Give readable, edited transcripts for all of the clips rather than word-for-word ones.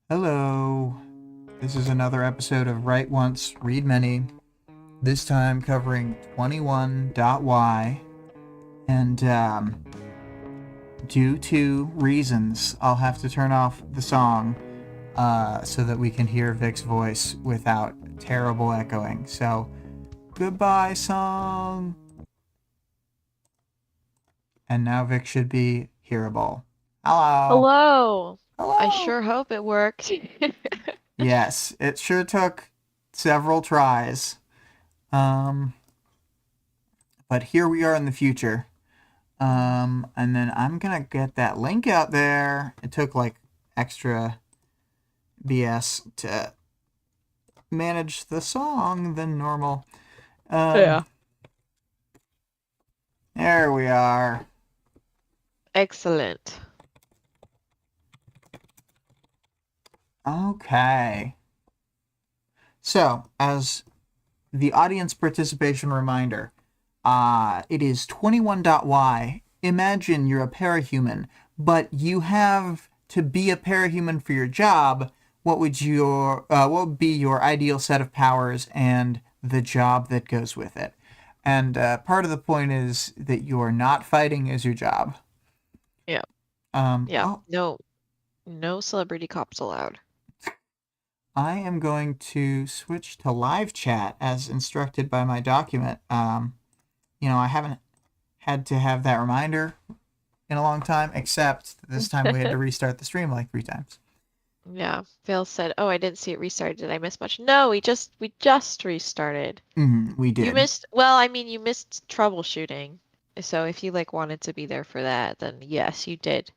Hello. This is another episode of Write Once, Read Many, this time covering 21.y. And due to reasons, I'll have to turn off the song so that we can hear Vic's voice without terrible echoing. So, goodbye, song. And now Vic should be hearable. Hello. Hello. I Hello. sure hope it worked. Yes, it sure took several tries. Um, but here we are in the future. And then I'm gonna get that link out there. It took like extra BS to manage the song than normal. Yeah. Um, there we are. Excellent. Okay. So, as the audience participation reminder, it is 21.y. Imagine you're a parahuman, but you have to be a parahuman for your job. What would be your ideal set of powers and the job that goes with it? And part of the point is that you are not fighting as your job. Yeah. Yeah. Oh, No celebrity cops allowed. I am going to switch to live chat as instructed by my document. I haven't had to have that reminder in a long time, except this time we had to restart the stream like 3 times. Yeah. Phil said, "Oh, I didn't see it restarted. Did I miss much?" No, we just restarted. We You did. missed, well, I mean, you missed troubleshooting. So if you wanted to be there for that, then yes, you did.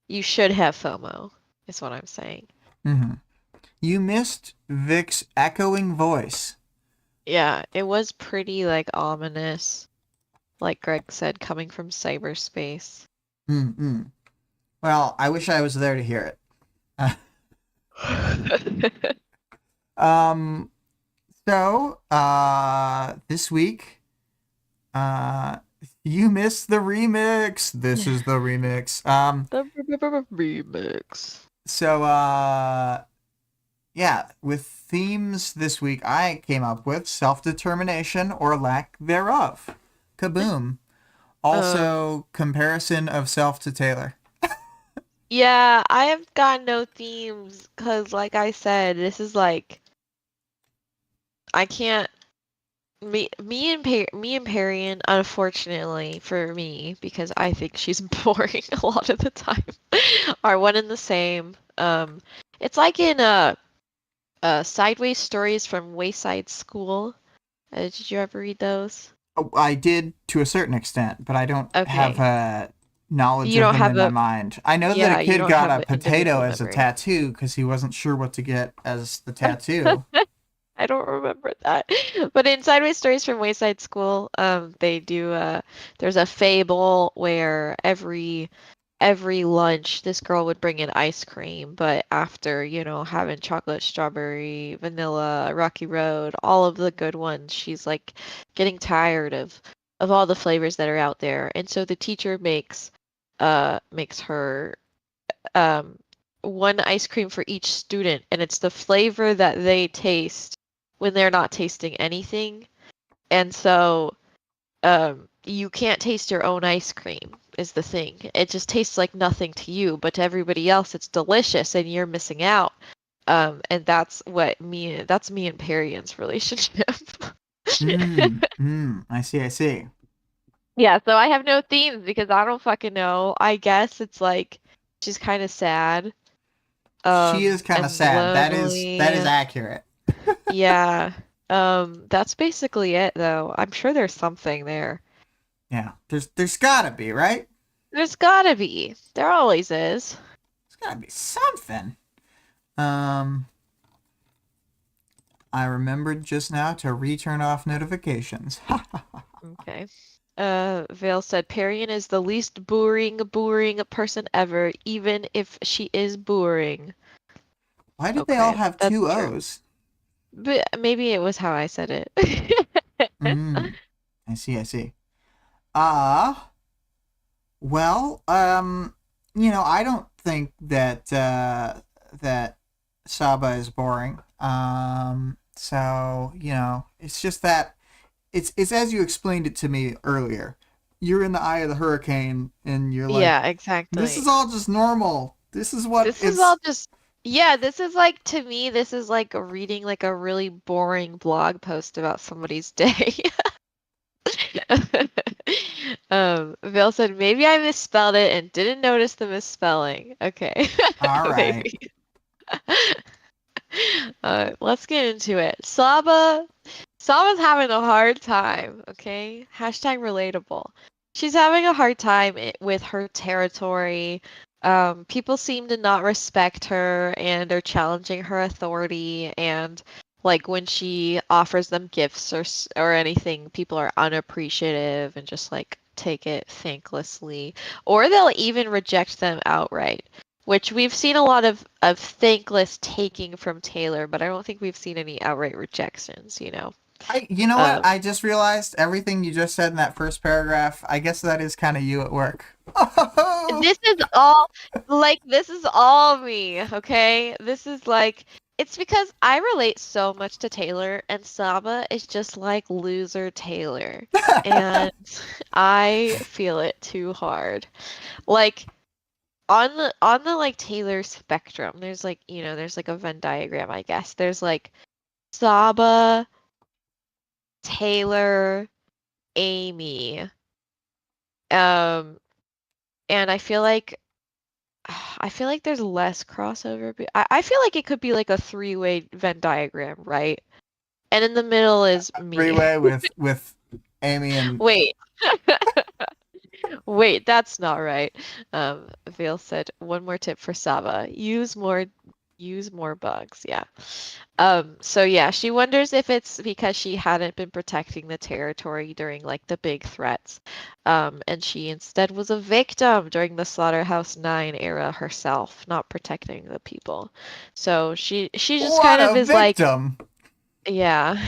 You should have FOMO, is what I'm saying. hmm You missed Vic's echoing voice. Yeah, it was pretty ominous, like Greg said, coming from cyberspace. Mm-mm. Well, I wish I was there to hear it. um. This week, uh, you missed the remix. This is the remix. The remix. So, yeah, with themes this week, I came up with self-determination or lack thereof. Kaboom. Um, Also, comparison of self to Taylor. yeah, I have got no themes because, like I said, this is I can't. Me and Parian, unfortunately for me, because I think she's boring a lot of the time, are one and the same. It's like in Sideways Stories from Wayside School. Did you ever read those? Oh, I did to a certain extent, but I don't have Okay. knowledge You of don't them have in my a, mind. I know that a yeah, you kid don't got have a an potato individual as a memory. tattoo because he wasn't sure what to get as the tattoo. I don't remember that. But in Sideways Stories from Wayside School, they do there's a fable where every lunch this girl would bring in ice cream, but after, having chocolate, strawberry, vanilla, Rocky Road, all of the good ones, she's getting tired of all the flavors that are out there. And so the teacher makes her um one ice cream for each student, and it's the flavor that they taste when they're not tasting anything. And so you can't taste your own ice cream is the thing. It just tastes like nothing to you, but to everybody else it's delicious and you're missing out. And that's me and Perian's relationship. I see, I see. Yeah, so I have no themes because I don't fucking know. I guess it's she's kind of sad, She is kind of and sad. That is lonely. accurate. Yeah. That's basically it though. I'm sure there's something there. Yeah, there's gotta be, right? There's gotta be. There always is. There's gotta be something. Um, I remembered just now to return off notifications. Okay. Vale said Parian is the least boring person ever, even if she is boring. Why did they all Okay, have that's two true. O's? But maybe it was how I said it. Mm, I see, I see. Ah, well, I don't think that that Saba is boring. So it's just that it's as you explained it to me earlier. You're in the eye of the hurricane, and you're like, Yeah, this exactly. is all just normal. This is what This is it's. all just, yeah, this is like, to me, this is like reading like a really boring blog post about somebody's day. Vale said, maybe I misspelled it and didn't notice the misspelling. Okay, All right. maybe. Let's get into it. Saba's having a hard time, okay? Hashtag relatable. She's having a hard time with her territory. People seem to not respect her and are challenging her authority. And like when she offers them gifts or anything, people are unappreciative and just like take it thanklessly, or they'll even reject them outright. Which we've seen a lot of thankless taking from Taylor, but I don't think we've seen any outright rejections, you know. You know what? Um, I just realized everything you just said in that first paragraph. I guess that is kind of you at work. this is all this is all me, okay? This is like it's because I relate so much to Taylor and Saba is just like loser Taylor. And I feel it too hard. Like on the like Taylor spectrum, there's like, there's like a Venn diagram, I guess. There's like Saba, Taylor, Amy. Um, and I feel like there's less crossover. I feel like it could be like a three-way Venn diagram, right? And in the middle is me. Three-way with Amy and. Wait. Wait, that's not right. Vale said, one more tip for Saba. Use more bugs. Yeah. So yeah, she wonders if it's because she hadn't been protecting the territory during like the big threats. And she instead was a victim during the Slaughterhouse 9 era herself, not protecting the people. So she just What kind a of is like, victim! yeah.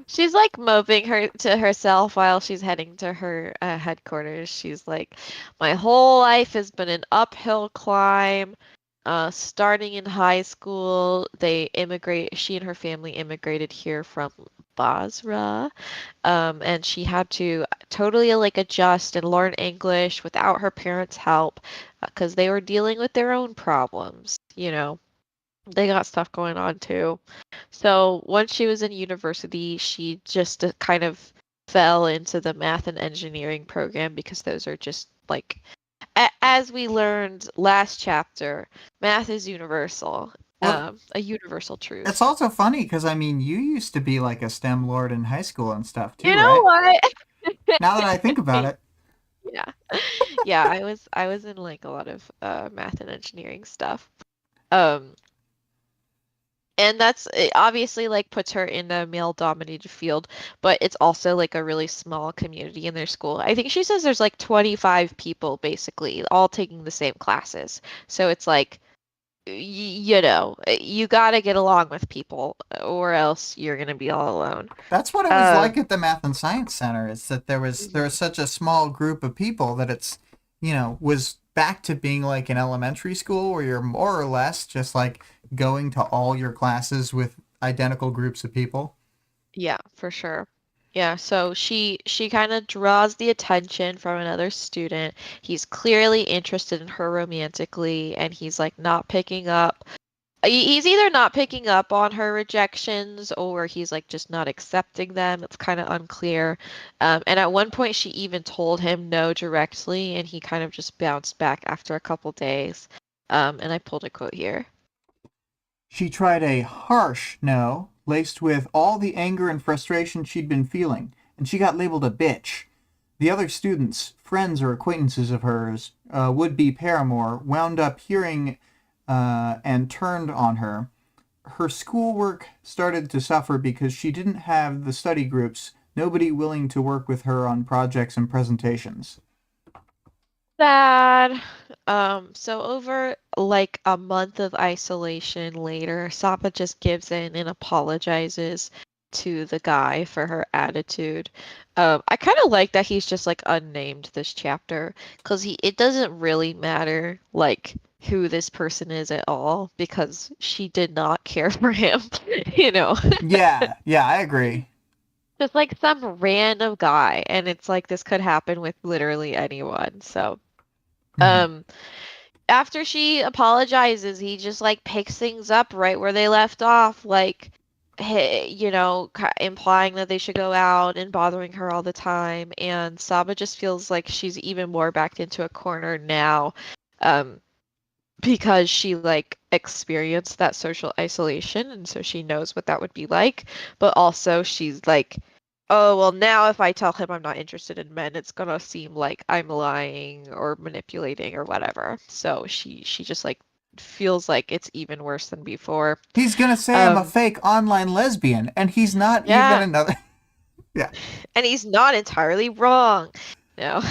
She's like moping her to herself while she's heading to her headquarters. She's like, my whole life has been an uphill climb. Starting in high school, she and her family immigrated here from Basra. And she had to totally like adjust and learn English without her parents' help because they were dealing with their own problems, you know. They got stuff going on too. So once she was in university, she just kind of fell into the math and engineering program because those are just like, as we learned last chapter, math is universal, Well, a universal it's truth. also funny because I mean, you used to be like a STEM lord in high school and stuff You too, know right? what? Now that I think about it, Yeah. Yeah, I was in like a lot of math and engineering stuff. Um, and that's it obviously like puts her in a male dominated field, but it's also like a really small community in their school. I think she says there's like 25 people basically all taking the same classes. So it's like you got to get along with people or else you're going to be all alone. that's what it was like Um at the Math and Science Center. Is that there was mhm. such a small group of people that it's was back to being like an elementary school where you're more or less just like going to all your classes with identical groups of people. Yeah, for sure. Yeah, so she kind of draws the attention from another student. He's clearly interested in her romantically, and he's like not picking up. He's either not picking up on her rejections or he's like just not accepting them. It's kind of unclear. And at one point, she even told him no directly, and he kind of just bounced back after a couple days. And I pulled a quote here. She tried a harsh no, laced with all the anger and frustration she'd been feeling, and she got labeled a bitch. The other students, friends or acquaintances of hers, would-be paramour, wound up hearing and turned on her. Her schoolwork started to suffer because she didn't have the study groups, nobody willing to work with her on projects and presentations. Sad. So over like a month of isolation later, Sapa just gives in and apologizes to the guy for her attitude. I kind of like that he's just like unnamed this chapter because it doesn't really matter like who this person is at all because she did not care for him, you know. Yeah, yeah, I agree. Just like some random guy, and it's like this could happen with literally anyone. So, Mhm. um, after she apologizes, he just like picks things up right where they left off, like, hey, implying that they should go out and bothering her all the time. And Saba just feels like she's even more backed into a corner now, um, because she like experienced that social isolation, and so she knows what that would be like. But also, she's like, oh, well, now if I tell him I'm not interested in men, it's gonna seem like I'm lying or manipulating or whatever. So she just like feels like it's even worse than before. He's gonna say I'm a Um, fake online lesbian, and he's not even yeah, another. Yeah. and he's not entirely wrong. No.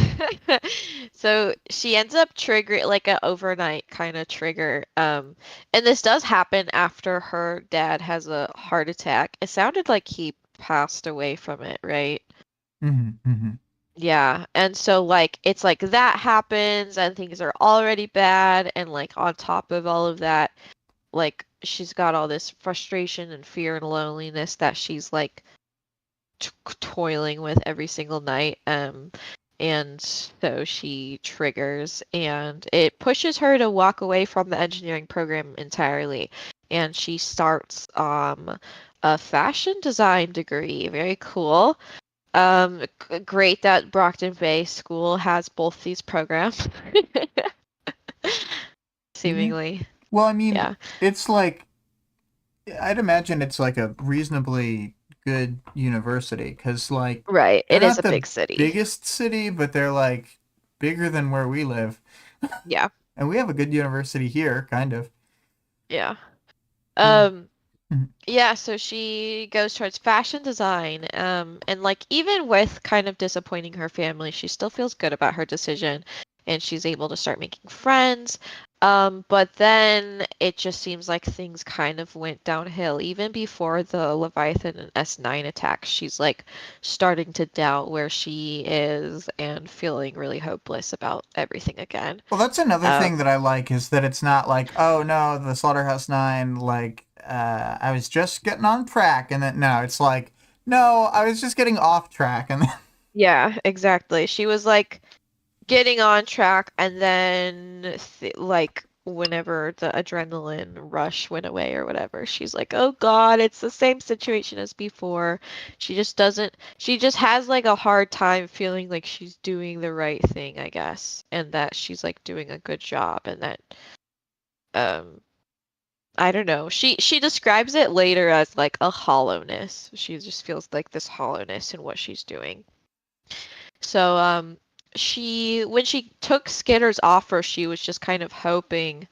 So she ends up triggering like an overnight kind of trigger. And this does happen after her dad has a heart attack. It sounded like he passed away from it, right? Hmm, hmm. Yeah, and so like it's like that happens and things are already bad, and like on top of all of that, like she's got all this frustration and fear and loneliness that she's like toiling with every single night. And so she triggers and it pushes her to walk away from the engineering program entirely, and she starts a fashion design degree. Very cool. Great that Brockton Bay School has both these programs. Yeah. Seemingly. Well, I mean, Yeah. it's like I'd imagine it's like a reasonably good university because like Right. they're It is not a the big city. biggest city, but they're like bigger than where we live, Yeah. and we have a good university here, kind of. Yeah. Yeah. Um, yeah, so she goes towards fashion design. And like even with kind of disappointing her family, she still feels good about her decision and she's able to start making friends. But then it just seems like things kind of went downhill. Even before the Leviathan and S9 attacks, she's like starting to doubt where she is and feeling really hopeless about everything again. Well, that's another thing Um, that I like is that it's not like, oh no, the Slaughterhouse Nine, like, I was just getting on track, and then no, it's like, no, I was just getting off track, and then, yeah, exactly. She was like getting on track, and then like whenever the adrenaline rush went away or whatever, she's like, oh god, it's the same situation as before. She just has like a hard time feeling like she's doing the right thing, I guess, and that she's like doing a good job, and that um I don't know. She describes it later as like a hollowness. She just feels like this hollowness in what she's doing. So she when she took Skinner's offer, she was just kind of hoping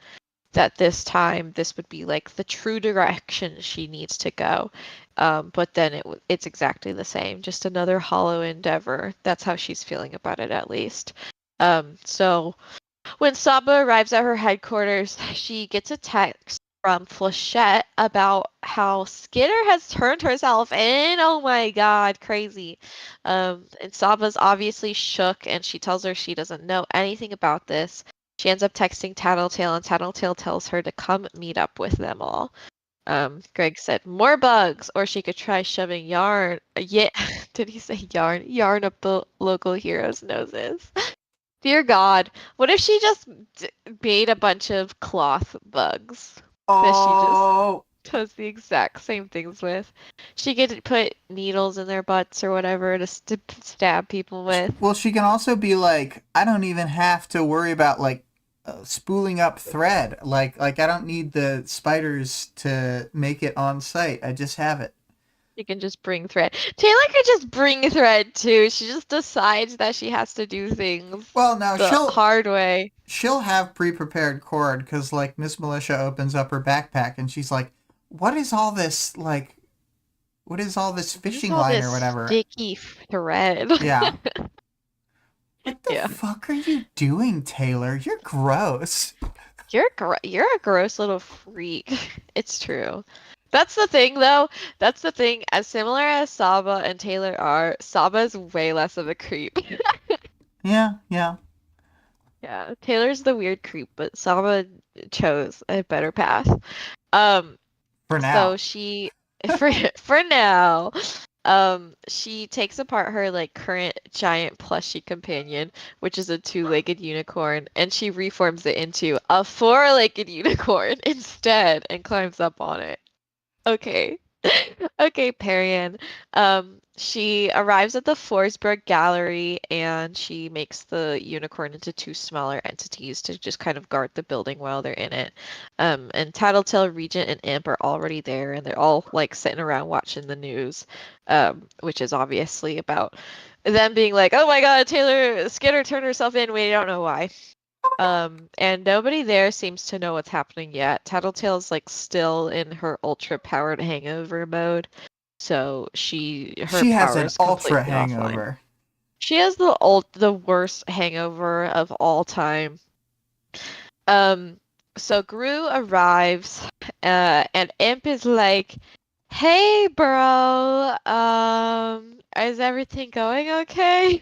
that this time this would be like the true direction she needs to go. But then it's exactly the same, just another hollow endeavor. That's how she's feeling about it at least. So when Saba arrives at her headquarters, she gets a text from Flechette about how Skinner has turned herself in. Oh my god, crazy. And Saba's obviously shook, and she tells her she doesn't know anything about this. She ends up texting Tattletale, and Tattletale tells her to come meet up with them all. Greg said more bugs, or she could try shoving yarn. Yeah, did he say yarn? Yarn up the local hero's noses. Dear God, what if she just made a bunch of cloth bugs that she just oh, does the exact same things with? She could put needles in their butts or whatever to stab people with. well, she can also be like, I don't even have to worry about like spooling up thread, like I don't need the spiders to make it on site. I just have it. She can just bring thread. Taylor could just bring thread too. She just decides that she has to do things Well, now the she'll hard way. she'll have pre-prepared cord because like Miss Militia opens up her backpack and she's like, what is all this like, what is all this What is fishing all line this or whatever? sticky thread? Yeah. What the Yeah. fuck are you doing, Taylor? You're gross. You're a gross little freak. It's true. That's the thing, though. That's the thing. As similar as Saba and Taylor are, Saba's way less of a creep. Yeah, yeah. Yeah, Taylor's the weird creep, but Selma chose a better path. Um, For so now. she for for now, she takes apart her like current giant plushy companion, which is a two-legged unicorn, and she reforms it into a four-legged unicorn instead and climbs up on it. Okay. Okay, Perian. She arrives at the Forsberg Gallery and she makes the unicorn into two smaller entities to just kind of guard the building while they're in it. And Tattletale, Regent, and Imp are already there and they're all like sitting around watching the news, which is obviously about them being like, oh my God, Taylor Skinner turned herself in. We don't know why. And nobody there seems to know what's happening yet. Tattletale's like still in her ultra powered hangover mode, so her She has power an is ultra completely offline. hangover. She has the worst hangover of all time. So Gru arrives, and Imp is like, "Hey, bro, is everything going okay?"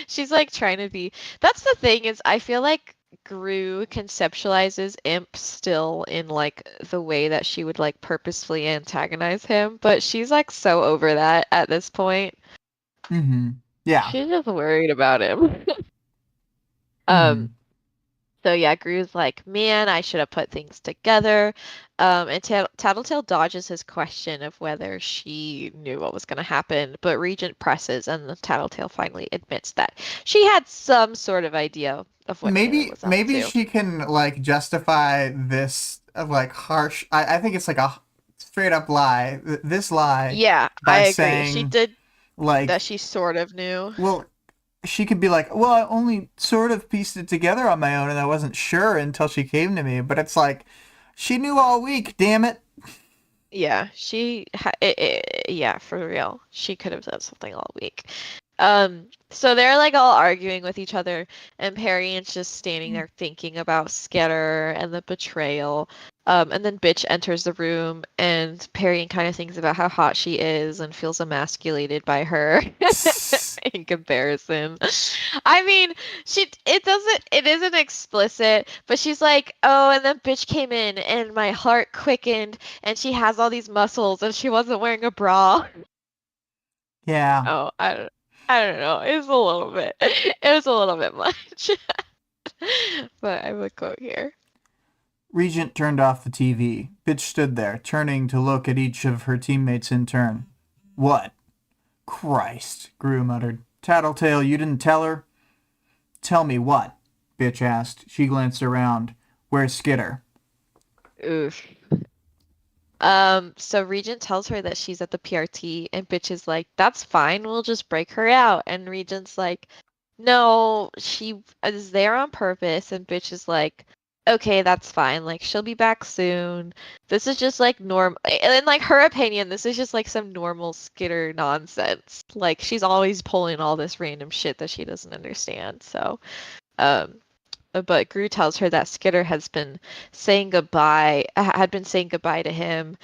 She's like trying to be. That's the thing is, I feel like Gru conceptualizes Imp still in like the way that she would like purposefully antagonize him, but she's like so over that at this point. Mm-hmm. Yeah. She's just worried about him. Mm-hmm. Um, So yeah, Gru's like, man, I should have put things together. And Tattletale dodges his question of whether she knew what was going to happen, but Regent presses, and the Tattletale finally admits that she had some sort of idea of what Taylor Maybe was up maybe to. she can like justify this like harsh I think it's like a straight up lie. This lie Yeah, I by agree. She saying did that. like, She sort of knew. well, she could be like, well, I only sort of pieced it together on my own and I wasn't sure until she came to me. But it's like, she knew all week, damn it. Yeah, yeah, for real. She could have said something all week. So they're like all arguing with each other, and Perrion's just standing there thinking about Skitter and the betrayal. And then Bitch enters the room, and Perrion kind of thinks about how hot she is and feels emasculated by her in comparison. I mean, it isn't explicit, but she's like, oh, and then Bitch came in, and my heart quickened, and she has all these muscles, and she wasn't wearing a bra. Yeah. Oh, I don't know. It was a little bit. It was a little bit much. But I have a quote here. Regent turned off the TV. Bitch stood there, turning to look at each of her teammates in turn. What? Christ, Gru muttered. Tattletale, you didn't tell her? Tell me what? Bitch asked. She glanced around. Where's Skitter? Oof. So Regent tells her that she's at the PRT, and Bitch is like, that's fine, we'll just break her out. And Regent's like, no, she is there on purpose. And Bitch is like, okay, that's fine. Like, she'll be back soon. This is just like and in like her opinion, this is just like some normal Skitter nonsense. Like, she's always pulling all this random shit that she doesn't understand. So, um, but Gru tells her that Skitter had been saying goodbye to him,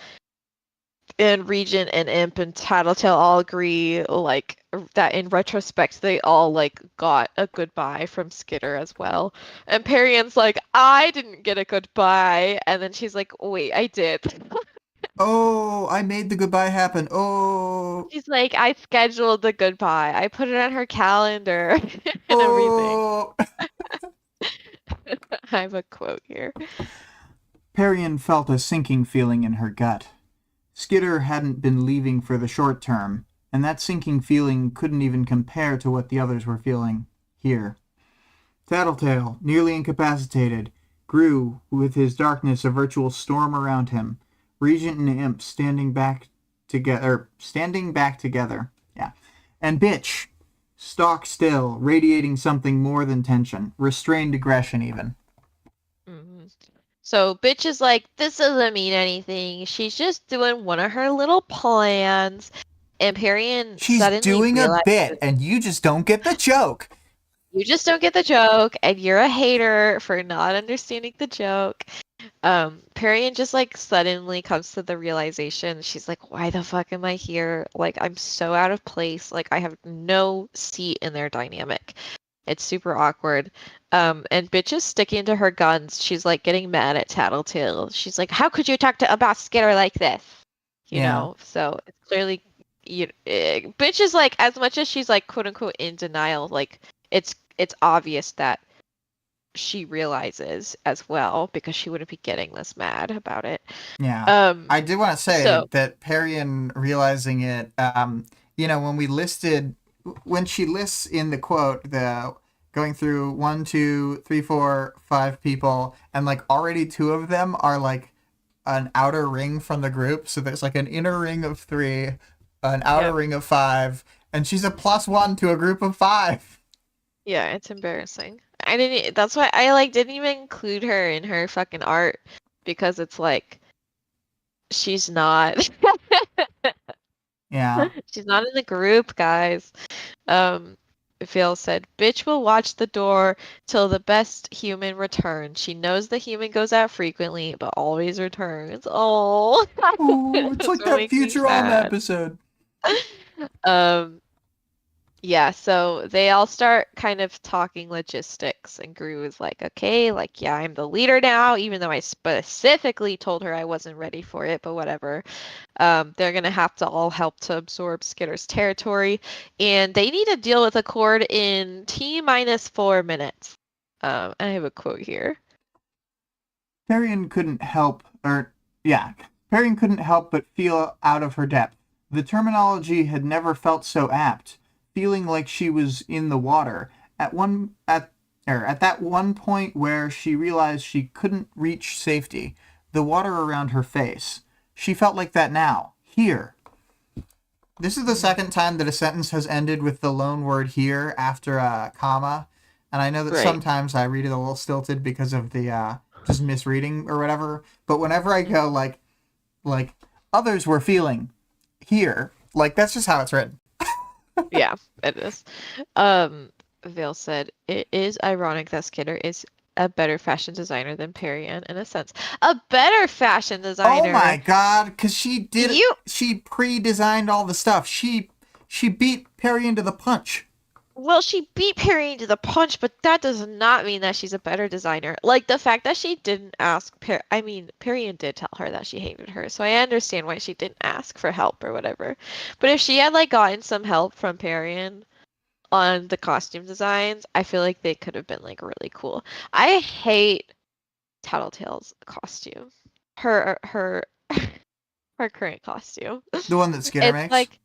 and Regent and Imp and Tattletale all agree, like, that in retrospect they all like got a goodbye from Skitter as well. And Perion's like, I didn't get a goodbye, and then she's like, wait, I did. Oh, I made the goodbye happen. Oh, She's like, I scheduled the goodbye. I put it on her calendar and everything. oh. I have a quote here. Perion felt a sinking feeling in her gut. Skitter hadn't been leaving for the short term, and that sinking feeling couldn't even compare to what the others were feeling here. Tattletale, nearly incapacitated, grew with his darkness a virtual storm around him. Regent and Imp standing back together. Yeah. And Bitch, stock still, radiating something more than tension, restrained aggression even. Mhm. So bitch is like, this doesn't mean anything. She's just doing one of her little plans. And Perion She's suddenly doing a bit, realizes and you just don't get the joke. you just don't get the joke, and you're a hater for not understanding the joke. Perion just like suddenly comes to the realization. She's like, why the fuck am I here? Like, I'm so out of place. Like, I have no seat in their dynamic. It's super awkward. And bitch is sticking to her guns. She's like getting mad at Tattletale. She's like, "How could you talk to about Skitter like this?" You Yeah. know. So it's clearly, bitch is like, as much as she's like quote unquote in denial, like it's obvious that she realizes as well because she wouldn't be getting this mad about it. Yeah. Um. I did want to say So that Perian realizing it, when when she lists in the quote, the going through 1, 2, 3, 4, 5 people, and like already 2 of them are like an outer ring from the group. So there's like an inner ring of 3, an outer yeah, ring of 5, and she's a +1 to a group of 5. yeah, it's embarrassing. I didn't. That's why I like didn't even include her in her fucking art because it's like she's not. Yeah. She's not in the group, guys. Um, Phil said, "Bitch will watch the door till the best human returns. She knows the human goes out frequently, but always returns." Oh, Oh, it's this like will that make me Futurama sad. episode. Um, yeah, so they all start kind of talking logistics, and Gru is like, "Okay, like, yeah, I'm the leader now, even though I specifically told her I wasn't ready for it, but whatever." They're gonna have to all help to absorb Skitter's territory, and they need to deal with Accord in T-4 minutes. I have a quote here. Perian couldn't help, or yeah, Perian couldn't help but feel out of her depth. The terminology had never felt so apt, feeling like she was in the water. At that one point where she realized she couldn't reach safety, the water around her face. She felt like that now, here. This is the Mhm. second time that a sentence has ended with the lone word here after a comma. And I know that Right. sometimes I read it a little stilted because of the just misreading or whatever. But whenever I go like others were feeling here, like that's just how it's written. Yeah, it is. Um, Vale said, "It is ironic that Skitter is a better fashion designer than Perian in a sense. A better fashion Oh my designer? god, because You she pre-designed all the stuff. She beat Perry into the punch. Well, she beat Perry to the punch, but that does not mean that she's a better designer. Like the fact that she didn't ask I mean, Perian did tell her that she hated her, so I understand why she didn't ask for help or whatever. But if she had like gotten some help from Perian on the costume designs, I feel like they could have been like really cool. I hate Tattletale's costume. Her her current costume. The one that Skinner It's makes. like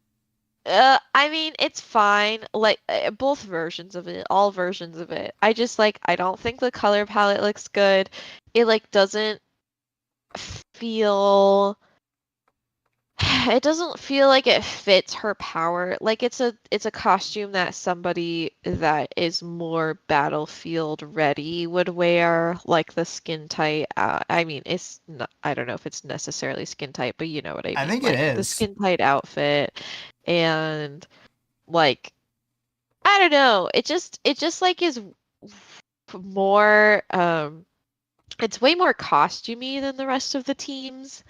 I mean, it's fine. Like both versions of it, all versions of it. I just like I don't think the color palette looks good. It like doesn't feel it doesn't feel like it fits her power. Like it's a costume that somebody that is more battlefield ready would wear, like the skin tight. I mean, it's not, I don't know if it's necessarily skin tight, but you know what I I mean. think it Like the is. skin tight outfit and like I don't know. It just like is more it's way more costumey than the rest of the teams.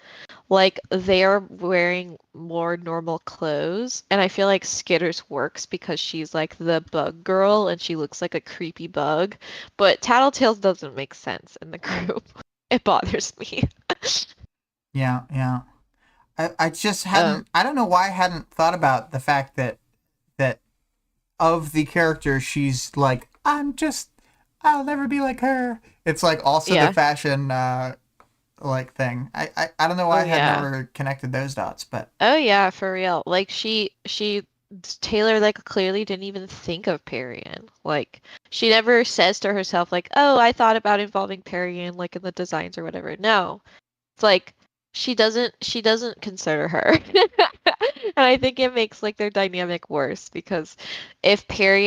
Like they're wearing more normal clothes, and I feel like Skitter's works because she's like the bug girl and she looks like a creepy bug. But Tattletales doesn't make sense in the group. It bothers me. Yeah, yeah. I just Um, hadn't. I don't know why I hadn't thought about the fact that of the character, she's like, I'll never be like her. It's like also the yeah. fashion like thing. I don't know why Oh I had yeah. never connected those dots, but Oh yeah, for real. Like she Taylor like clearly didn't even think of Perian. Like she never says to herself like, "Oh, I thought about involving Perian like in the designs or whatever." No. It's like she doesn't consider her. And I think it makes like their dynamic worse because if Taylor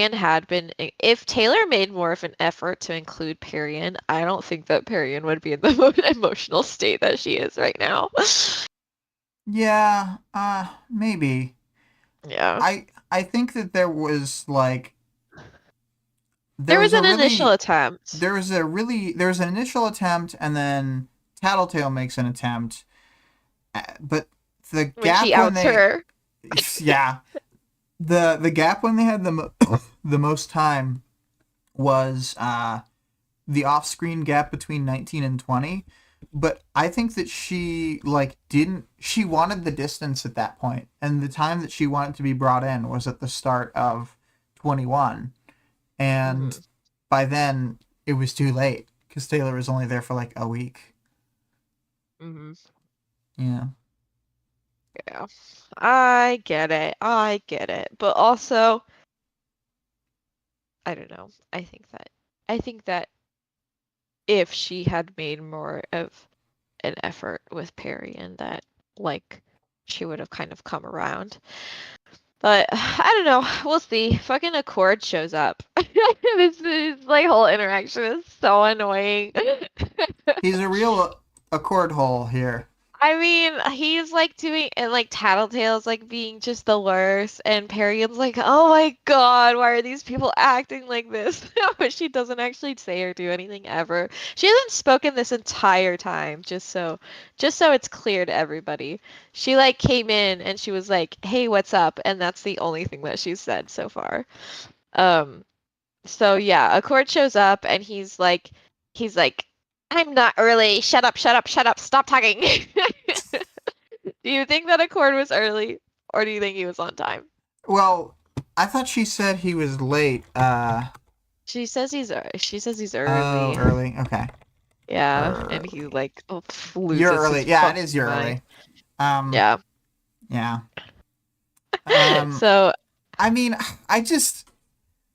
made more of an effort to include Perian, I don't think that Perian would be in the most emotional state that she is right now. yeah, maybe. Yeah. I think that there There was was a an initial really attempt. there was an initial attempt, and then Tattletale makes an attempt, but the When she gap when outs they her. yeah, the gap when they had the most time was the off-screen gap between 19 and 20. But I think that she she wanted the distance at that point, and the time that she wanted to be brought in was at the start of 21, and Mhm. by then it was too late because Taylor was only there for like a week. Mhm. Yeah. Yeah. I get it. I get it. But also, I don't know. I think that if she had made more of an effort with Perry and that like she would have kind of come around. But I don't know. We'll see. Fucking Accord shows up. This like whole interaction is so annoying. He's a real accord hole here. I mean, he's like doing and like Tattletale's like being just the worst, and Perion's like, "Oh my God, why are these people acting like this?" But she doesn't actually say or do anything ever. She hasn't spoken this entire time, just so it's clear to everybody. She like came in and she was like, "Hey, what's up?" And that's the only thing that she's said so far. Um, so yeah, Accord shows up and he's like, I'm not early. Shut up, shut up, shut up. Stop talking. Do you think that Accord was early or do you think he was on time? Well, I thought she said he was late. She says he's Oh, early. early. Okay. Yeah, and he Early. like You're loses his early. Yeah, it fucking is you're mind. early. Um, Yeah. yeah. Um, So I mean, I just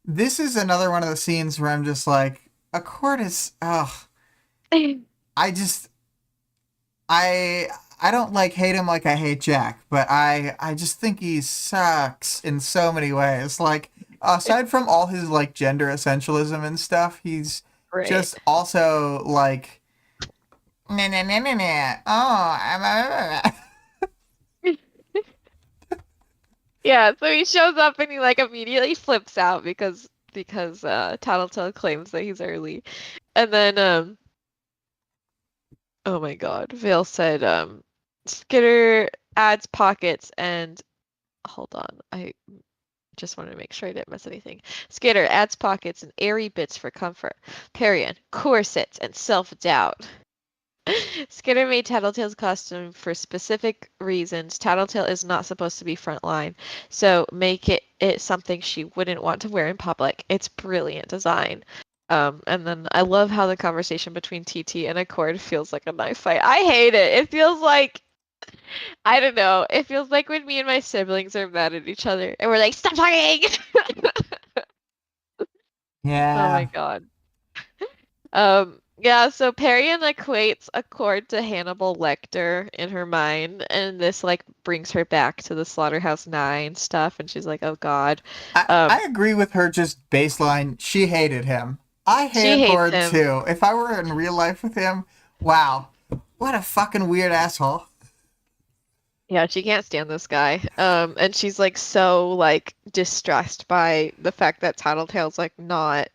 this is another one of the scenes where I'm just like, Accord is. Ugh. I just I I don't like hate him like I hate Jack, but I just think he sucks in so many ways. Like aside from all his like gender essentialism and stuff, he's right. just also like nah, nah, nah, nah, nah. Oh, Yeah, so he shows up and he like immediately flips out because Tattletale claims that he's early. And then oh my God, Vale said Skitter adds pockets and hold on, I just wanted to make sure I didn't miss anything. Skitter adds pockets and airy bits for comfort. Period. Corsets and self-doubt. Skitter made Tattletale's costume for specific reasons. Tattletale is not supposed to be frontline, so make it something she wouldn't want to wear in public. It's brilliant design. And then I love how the conversation between TT and Accord feels like a knife fight. I hate it. It feels like I don't know. It feels like when me and my siblings are mad at each other and we're like, "Stop talking!" Oh my yeah. God. Yeah, so Perian equates Accord to Hannibal Lecter in her mind, and this like brings her back to the Slaughterhouse 9 stuff, and she's like, "Oh God." I Um, agree with her just baseline. She hated him. I hate she hates Accord him. too. If I were in real life with him, wow, what a fucking weird asshole. Yeah, she can't stand this guy. And she's like so like distressed by the fact that Tattletale's like not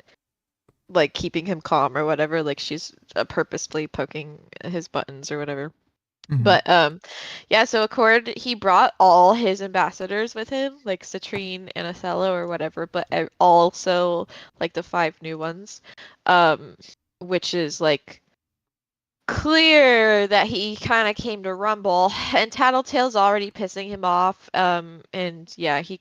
like keeping him calm or whatever. Like she's purposely poking his buttons or whatever. Hmm. But yeah, so Accord he brought all his ambassadors with him, like Citrine and Othello or whatever, but also like the 5 new ones. Um, which is like clear that he kind of came to Rumble, and Tattletale's already pissing him off. And yeah, he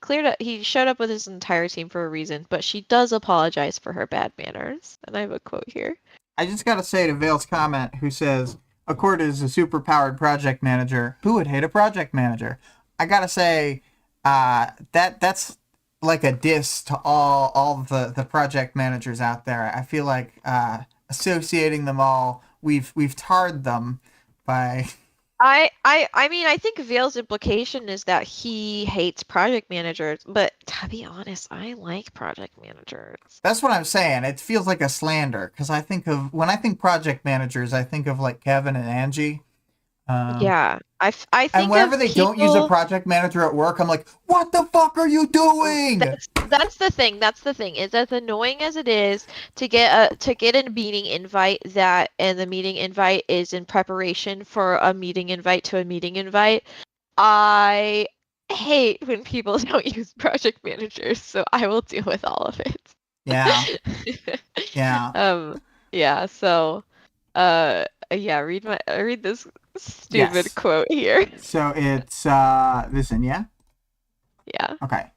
showed up with his entire team for a reason, but she does apologize for her bad manners. And I have a quote here. I just gotta say to Vale's comment, who says Accord is a super powered project manager. Who would hate a project manager? I gotta say, that's like a diss to all the project managers out there. I feel like associating them all, we've tarred them by. I mean, I think Vale's implication is that he hates project managers, but to be honest, I like project managers. That's what I'm saying. It feels like a slander because I think of when I think project managers, I think of like Kevin and Angie. Um, Yeah, I And think whenever of they don't use a people. project manager at work, I'm like, what the fuck are you doing? That's the thing. That's the thing. Is as annoying as it is to get a meeting invite that and the meeting invite is in preparation for a meeting invite to a meeting invite. I hate when people don't use project managers, so I will deal with all of it. Yeah. Yeah. Yeah, so yeah, read this stupid Yes. quote here. So it's this one, yeah? Yeah. Okay.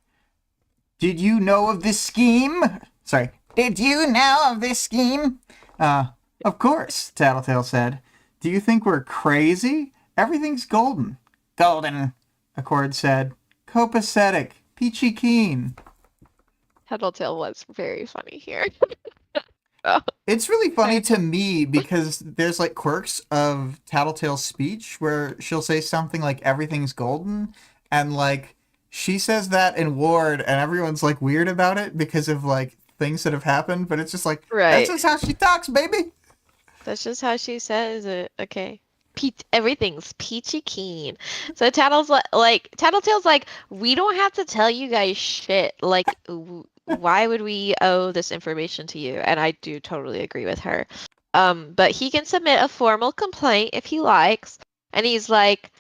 Did you know of this scheme? Sorry. Did you know of this scheme? Of course, Tattletale said. Do you think we're crazy? Everything's golden. Golden, Accord said. Copacetic. Peachy keen. Tattletale was very funny here. Oh, It's really funny I to just me because there's like quirks of Tattletale's speech where she'll say something like everything's golden and like she says that in Ward and everyone's like weird about it because of like things that have happened, but it's just like that's right. just how she talks, baby. That's just how she says it. Okay. Everything's peachy keen. So Tattletale's like, we don't have to tell you guys shit. Like, why would we owe this information to you? And I do totally agree with her. But he can submit a formal complaint if he likes. And he's like,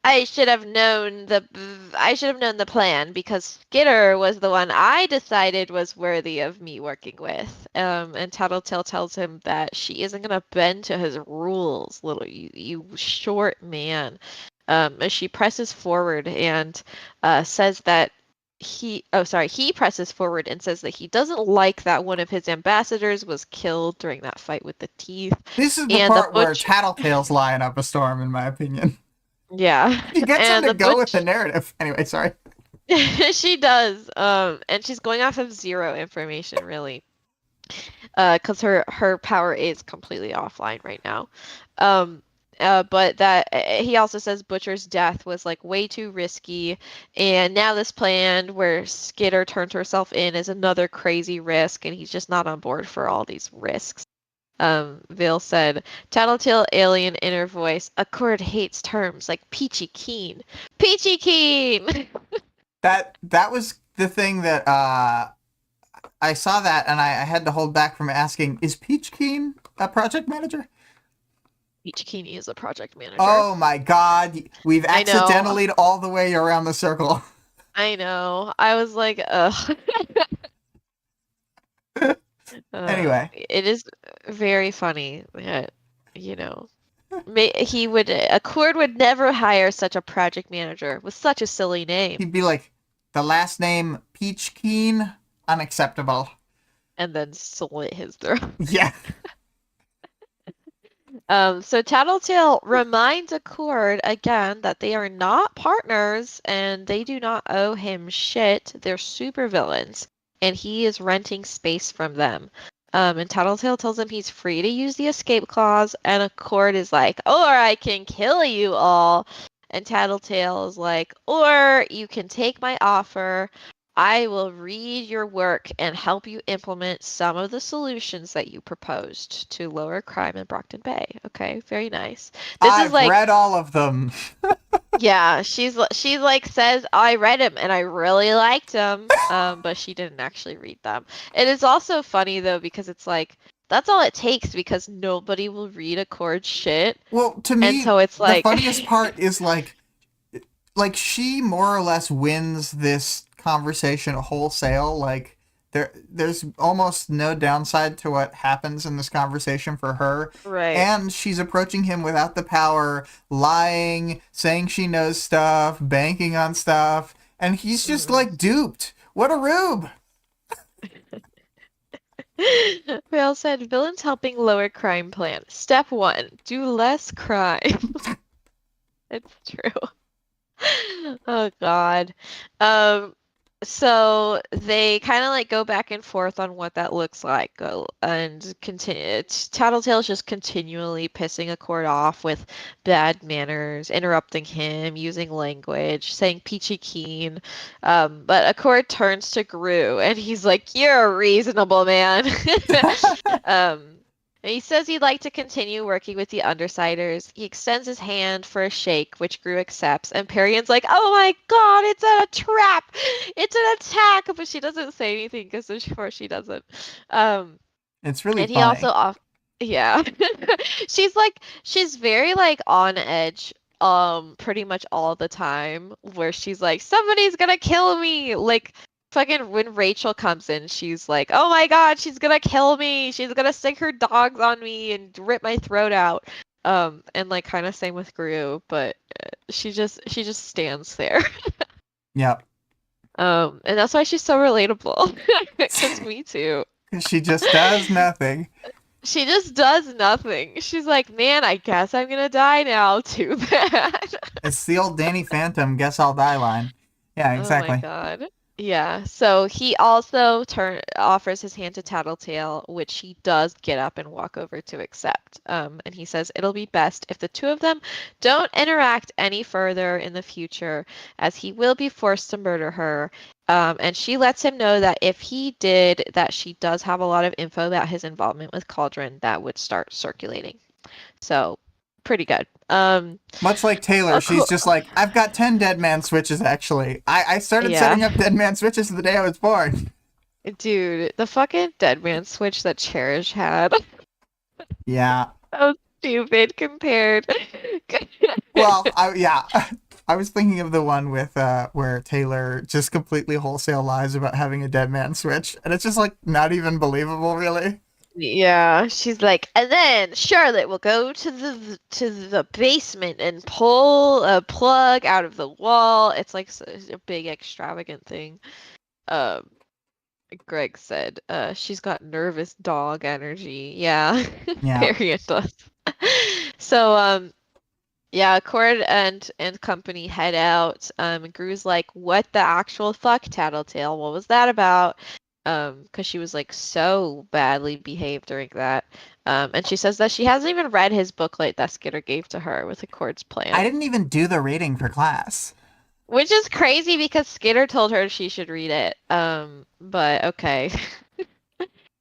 I should have known the plan because Skitter was the one I decided was worthy of me working with. And Tattletale tells him that she isn't gonna bend to his rules, little you short man. As she presses forward and says that he presses forward and says that he doesn't like that one of his ambassadors was killed during that fight with the teeth. This is the And the part where butcher, Tattletale's lying up a storm, in my opinion. yeah, She gets him and to the go with the butch narrative. Anyway, sorry. She does. And she's going off of zero information really. Because her power is completely offline right now. Um, but that he also says Butcher's death was like way too risky, and now this plan where Skitter turned herself in is another crazy risk, and he's just not on board for all these risks. Vale said, Tattletale alien inner voice, Accord hates terms like peachy keen. Peachy keen! That was the thing that I saw that and I had to hold back from asking, is Peach Keen a project manager? Peachy keen is a project manager. Oh my god, we've I know. accidentally all the way around the circle. I know. I was like, ugh. Anyway, It is very funny that, you know, Accord would never hire such a project manager with such a silly name. he'd be like, the last name Peach Keen, unacceptable. And then slit his throat. Yeah. So Tattletale reminds Accord again that they are not partners and they do not owe him shit. They're supervillains, and he is renting space from them. And Tattletale tells him he's free to use the escape clause, and Accord is like, or I can kill you all. And Tattletale is like, or you can take my offer. I will read your work and help you implement some of the solutions that you proposed to lower crime in Brockton Bay. Okay, very nice. This is I've like, read all of them. yeah, she like says I read him and I really liked them, but she didn't actually read them. It is also funny though because it's like that's all it takes because nobody will read Accord's shit, Well, to and me, so it's the like, funniest part is like she more or less wins this conversation wholesale. Like there's almost no downside to what happens in this conversation for her. right. And she's approaching him without the power, lying, saying she knows stuff, banking on stuff, and he's just Mhm. like duped. What a rube. Rail said villains helping lower crime plan. Step 1, do less crime. It's true. Oh God. Um, so they kind of like go back and forth on what that looks like, and continue. Tattletale's just continually pissing Accord off with bad manners, interrupting him, using language, saying peachy keen. But Accord turns to Gru and he's like, "You're a reasonable man." Um, and he says he'd like to continue working with the Undersiders. He extends his hand for a shake, which Gru accepts, and Perion's like, "Oh my god, it's a trap! It's an attack!" But she doesn't say anything because of course she doesn't. Um, It's really and he also funny. off, yeah. She's very like on edge, pretty much all the time, where she's like, "Somebody's gonna kill me!" Like fucking when Rachel comes in, she's like, "Oh my God, she's gonna kill me. She's gonna stick her dogs on me and rip my throat out." And like kind of same with Gru, but she just stands there. Yep. And that's why she's so relatable. Because me too. She just does nothing. She just does nothing. She's like, man, I guess I'm gonna die now. Too bad. It's the old Danny Phantom, guess I'll die line. Yeah, Oh my exactly. God. Yeah, so he also offers his hand to Tattletale, which he does get up and walk over to accept. And he says it'll be best if the two of them don't interact any further in the future, as he will be forced to murder her. And she lets him know that if he did, that she does have a lot of info about his involvement with Cauldron that would start circulating. So, pretty good. Much like Taylor, she's Cool. just like, I've got 10 dead man switches, actually. I started Yeah. setting up dead man switches the day I was born. Dude, the fucking dead man switch that Cherish had. Yeah. So stupid compared. Well, yeah. I was thinking of the one with where Taylor just completely wholesale lies about having a dead man switch, and it's just like not even believable, really. Yeah, she's like, and then Charlotte will go to the basement and pull a plug out of the wall. It's like a big extravagant thing. Um, Greg said, she's got nervous dog energy. Yeah, Yeah. Marion does. So, yeah, Cord and company head out. Gru's like, "What the actual fuck, Tattletale? What was that about?" Because she was like so badly behaved during that. And she says that she hasn't even read his booklet that Skitter gave to her with Accord's I plan, didn't even do the reading for class. which is crazy because Skitter told her she should read it. But okay.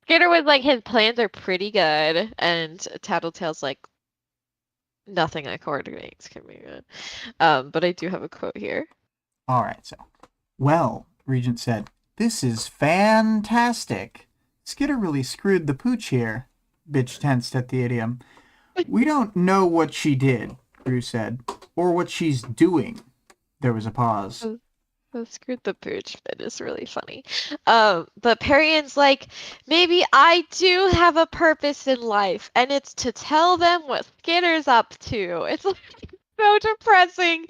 Skitter was like, his plans are pretty good, and Tattletale's like, nothing Accord makes can be good. But I do have a quote here. All right, so. Well, Regent said, this is fantastic. Skitter really screwed the pooch here. Bitch tensed at the idiom. We don't know what she did, Gru said, or what she's doing. There was a pause. The screwed the pooch bit is really funny. But Perion's like, maybe I do have a purpose in life, and it's to tell them what Skitter's up to. It's like so depressing.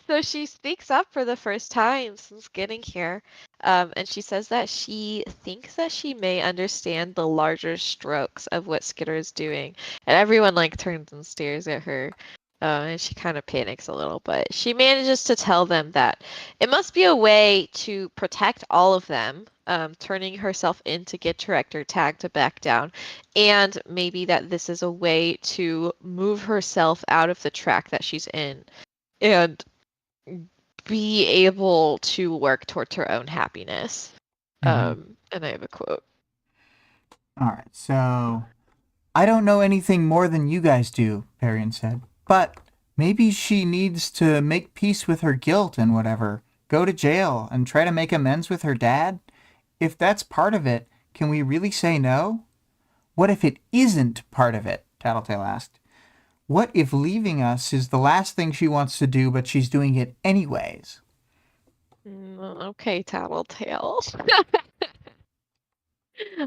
So she speaks up for the first time since getting here. And she says that she thinks that she may understand the larger strokes of what Skitter is doing. And everyone like turns and stares at her. And she kind of panics a little, but she manages to tell them that it must be a way to protect all of them, turning herself in to get Director Tag to back down, and maybe that this is a way to move herself out of the track that she's in and be able to work towards her own happiness. And I have a quote. All right, so I don't know anything more than you guys do, Perion said. But maybe she needs to make peace with her guilt and whatever. Go to jail and try to make amends with her dad? If that's part of it, can we really say no? What if it isn't part of it? Tattletale asked. What if leaving us is the last thing she wants to do, but she's doing it anyways? Okay, Tattletale.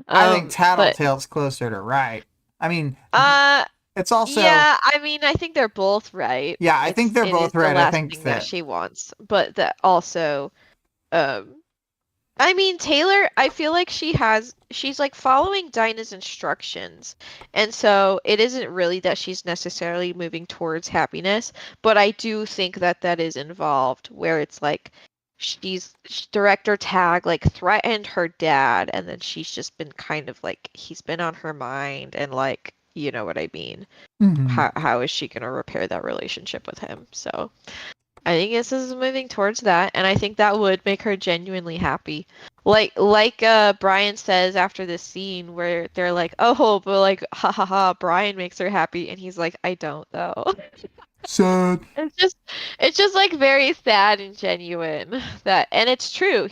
I think But Tattletale's closer to right. I mean, it's also yeah, I mean, I think they're both right. Yeah, I think they're It is both the right. I last think thing that that she wants, but that also, I mean, Taylor, I feel like she's like following Dinah's instructions, and so it isn't really that she's necessarily moving towards happiness, but I do think that that is involved, where it's like Director Tag like threatened her dad, and then she's just been kind of like he's been on her mind, and like you know what I mean. How is she gonna repair that relationship with him? So I think this is moving towards that, and I think that would make her genuinely happy. Like Brian says after this scene where they're like, "Oh, but like, ha ha ha, Brian makes her happy," and he's like, "I don't though." sad. It's just like very sad and genuine that, and it's true.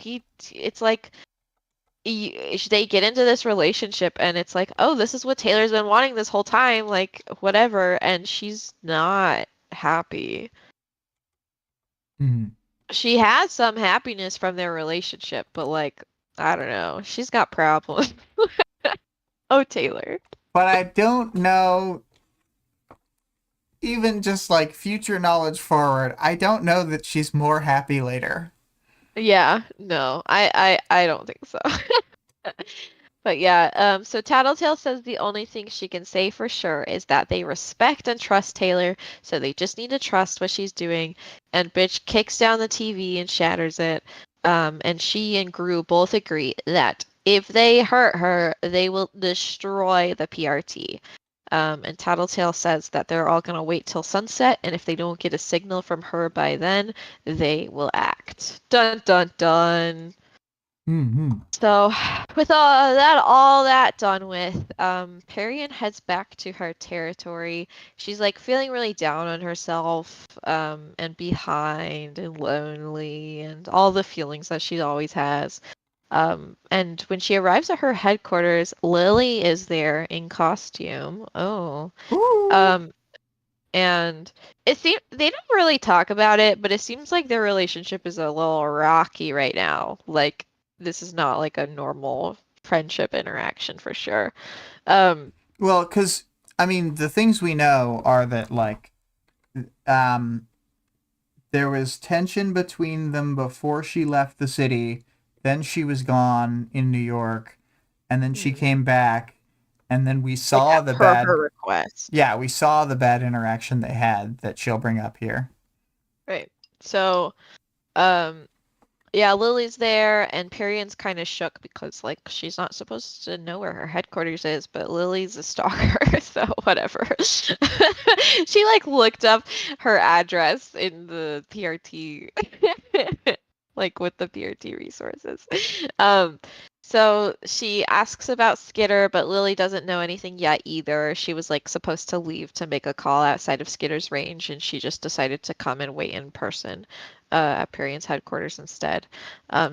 It's like they get into this relationship, and it's like, oh, this is what Taylor's been wanting this whole time, like whatever, and she's not happy. she has some happiness from their relationship, but like, I don't know. She's got problems. Oh, Taylor. But I don't know, even just like future knowledge forward, I don't know that she's more happy later. Yeah, no, I don't think so. But yeah, so Tattletale says the only thing she can say for sure is that they respect and trust Taylor, so they just need to trust what she's doing. And Bitch kicks down the TV and shatters it. And she and Gru both agree that if they hurt her, they will destroy the PRT. And Tattletale says that they're all gonna wait till sunset, and if they don't get a signal from her by then, they will act. Dun dun dun. Mm-hmm. So, with all that done with, Perian heads back to her territory. She's like feeling really down on herself, and behind and lonely and all the feelings that she always has. And when she arrives at her headquarters, Lily is there in costume. Oh. Ooh. Um, and it seems they don't really talk about it, but it seems like their relationship is a little rocky right now. Like this is not like a normal friendship interaction for sure. Um, Well, because I mean, the things we know are that like um, there was tension between them before she left the city. Then she was gone in New York, and then she hmm, came back, and then we like saw the per her bad. request. Yeah, we saw the bad interaction they had that she'll bring up here. Right. So, um, yeah, Lily's there, and Perian's kind of shook because, like, she's not supposed to know where her headquarters is, but Lily's a stalker, so whatever. She, like, looked up her address in the PRT, like, with the PRT resources. Um, so she asks about Skitter, but Lily doesn't know anything yet either. She was, like, supposed to leave to make a call outside of Skitter's range, and she just decided to come and wait in person at Perian's headquarters instead.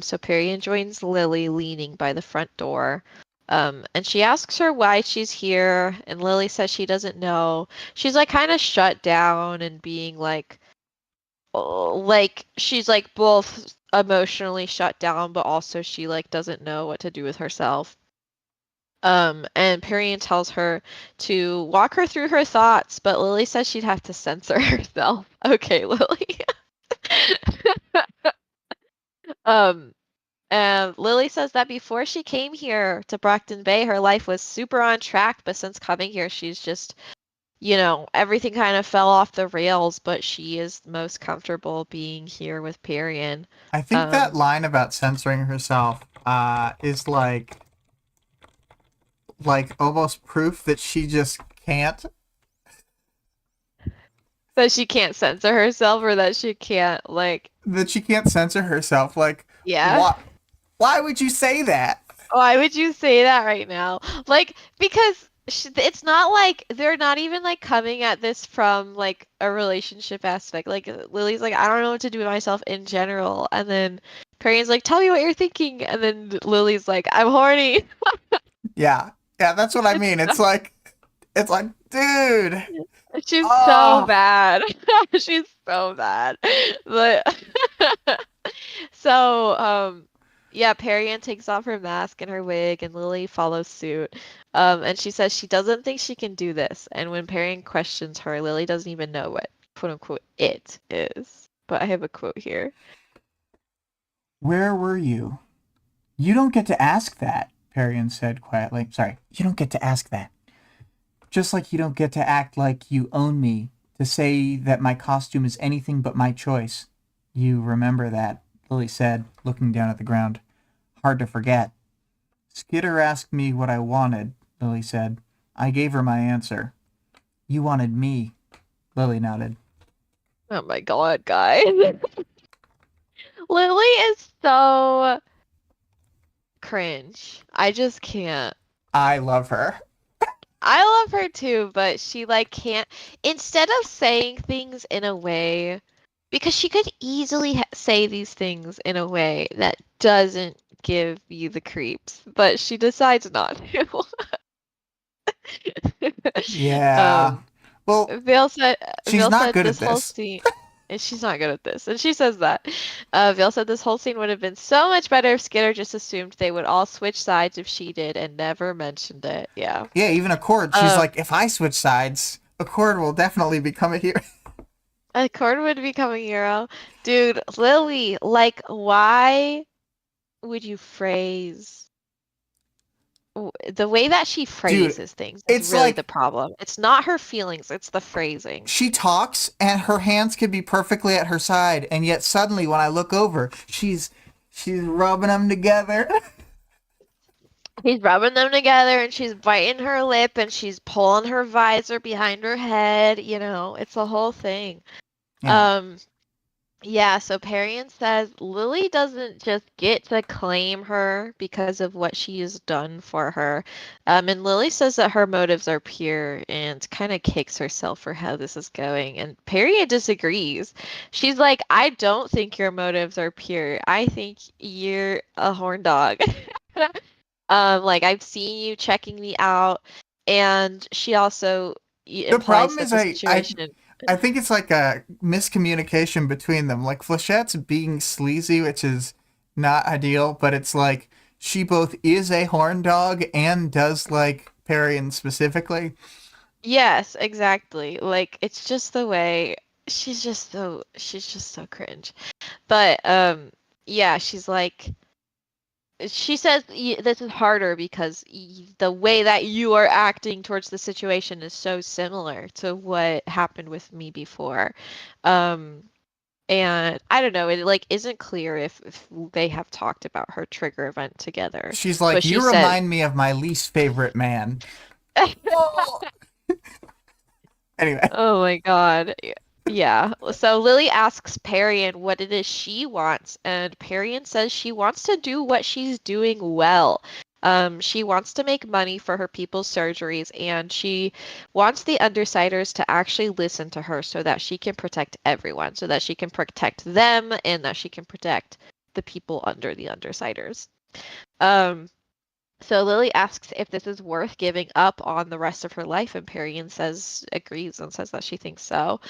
So Perian joins Lily leaning by the front door. And she asks her why she's here, and Lily says she doesn't know. She's like kind of shut down and being like, oh, like she's like both emotionally shut down, but also she like doesn't know what to do with herself. And Perian tells her to walk her through her thoughts, but Lily says she'd have to censor herself. Okay, Lily. Um, And Lily says that before she came here to Brockton Bay, her life was super on track, but since coming here, she's just, everything kind of fell off the rails, but she is most comfortable being here with Perian. I think that Um, line about censoring herself is like almost proof that she just can't. that she can't censor herself or that she can't, like, That she can't censor herself. Like, yeah. what? Why would you say that? Why would you say that right now? Like, because it's not like they're not even like coming at this from like a relationship aspect. Like Lily's like, I don't know what to do with myself in general, and then Perian's like, tell me what you're thinking, and then Lily's like, I'm horny. Yeah, yeah, that's what I It's mean. It's like, dude. she's so Oh, bad. She's so bad. But so, yeah, Perianne takes off her mask and her wig, and Lily follows suit. And she says she doesn't think she can do this. And when Perianne questions her, Lily doesn't even know what quote unquote it is. But I have a quote here. where were you? You don't get to ask that, Perian said quietly. Sorry, you don't get to ask that. Just like you don't get to act like you own me, to say that my costume is anything but my choice. You remember that, Lily said, looking down at the ground. Hard to forget. Skitter asked me what I wanted, Lily said. I gave her my answer. You wanted me, Lily nodded. Oh my God, guys. Lily is so cringe. I just can't. I love her. I love her too, but she like can't instead of saying things in a way because she could easily say these things in a way that doesn't give you the creeps, but she decides not to. Yeah. um Well, she's Vale not said good at this whole this. scene And she's not good at this. And she says that. Vale said this whole scene would have been so much better if Skinner just assumed they would all switch sides if she did and never mentioned it. Yeah. Yeah, even Accord. She's Um, like, if I switch sides, Accord will definitely become a hero. Accord would become a hero. Dude, Lily, like, why would you phrase the way that she Dude, phrases things is it's really the like problem. It's not her feelings, it's the phrasing. she talks and her hands can be perfectly at her side, and yet suddenly when I look over, she's rubbing them together. She's rubbing them together and she's biting her lip and she's pulling her visor behind her head. It's a whole thing. Yeah. Um, yeah, so Perian says Lily doesn't just get to claim her because of what she has done for her. And Lily says that her motives are pure and kind of kicks herself for how this is going. And Perian disagrees. She's like, I don't think your motives are pure. I think you're a horn dog. Like I've seen you checking me out, and she also The implies problem that is the situation. I think it's like a miscommunication between them. Like Flechette's being sleazy, which is not ideal, but it's like she both is a horn dog and does like Perian specifically. Yes, exactly. Like it's just the way she's just so cringe. But yeah, she's like she says this is harder because the way that you are acting towards the situation is so similar to what happened with me before. Um and I don't know, it like isn't clear if they have talked about her trigger event together. She's like, But she "You says remind me of my least favorite man." Oh. Anyway, Oh my God. Yeah. So Lily asks Perian what it is she wants, and Perian says she wants to do what she's doing well. She wants to make money for her people's surgeries, and she wants the Undersiders to actually listen to her so that she can protect everyone, so that she can protect them and that she can protect the people under the Undersiders. Um, so Lily asks if this is worth giving up on the rest of her life, and Perian agrees and says that she thinks so.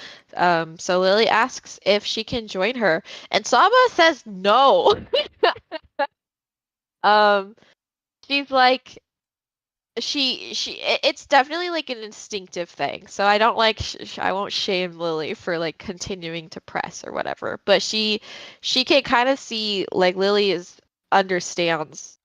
So Lily asks if she can join her, and Saba says no. um, she's like it's definitely like an instinctive thing. So I don't like I won't shame Lily for like continuing to press or whatever, but she can kind of see like Lily is understands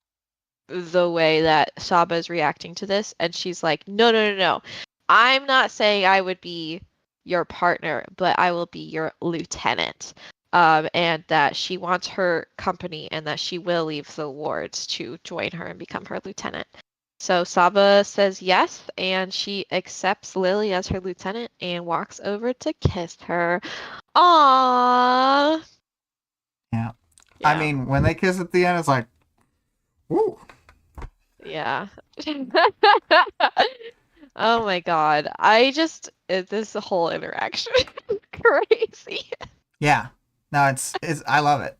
the way that Saba is reacting to this, and she's like, no, no, no, no. I'm not saying I would be your partner, but I will be your lieutenant. And that she wants her company and that she will leave the wards to join her and become her lieutenant. So Saba says yes, and she accepts Lily as her lieutenant and walks over to kiss her. Aww. yeah. I Yeah. mean, when they kiss at the end, it's like, "Ooh." Yeah. Oh my God. This whole interaction is crazy. Yeah. No, it's I love it.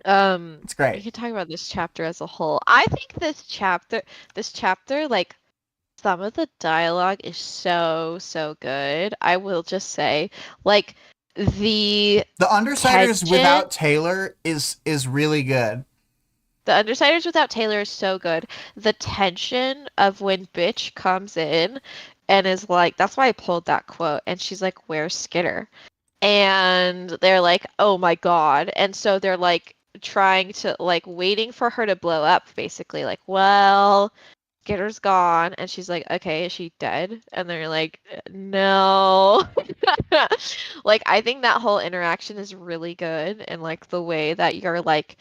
It's We great. could talk about this chapter as a whole. I think this chapter, like some of the dialogue is so, so good. I will just say, like the The Undersiders tension, without Taylor is really good. the Undersiders without Taylor is so good. The tension of when Bitch comes in and is like, that's why I pulled that quote. And she's like, "Where's Skitter?" And they're like, "Oh my God." And so they're like trying to like waiting for her to blow up, basically. Like, well, Skitter's gone. And she's like, "Okay, is she dead?" And they're like, "No." Like, I think that whole interaction is really good. And like the way that you're like,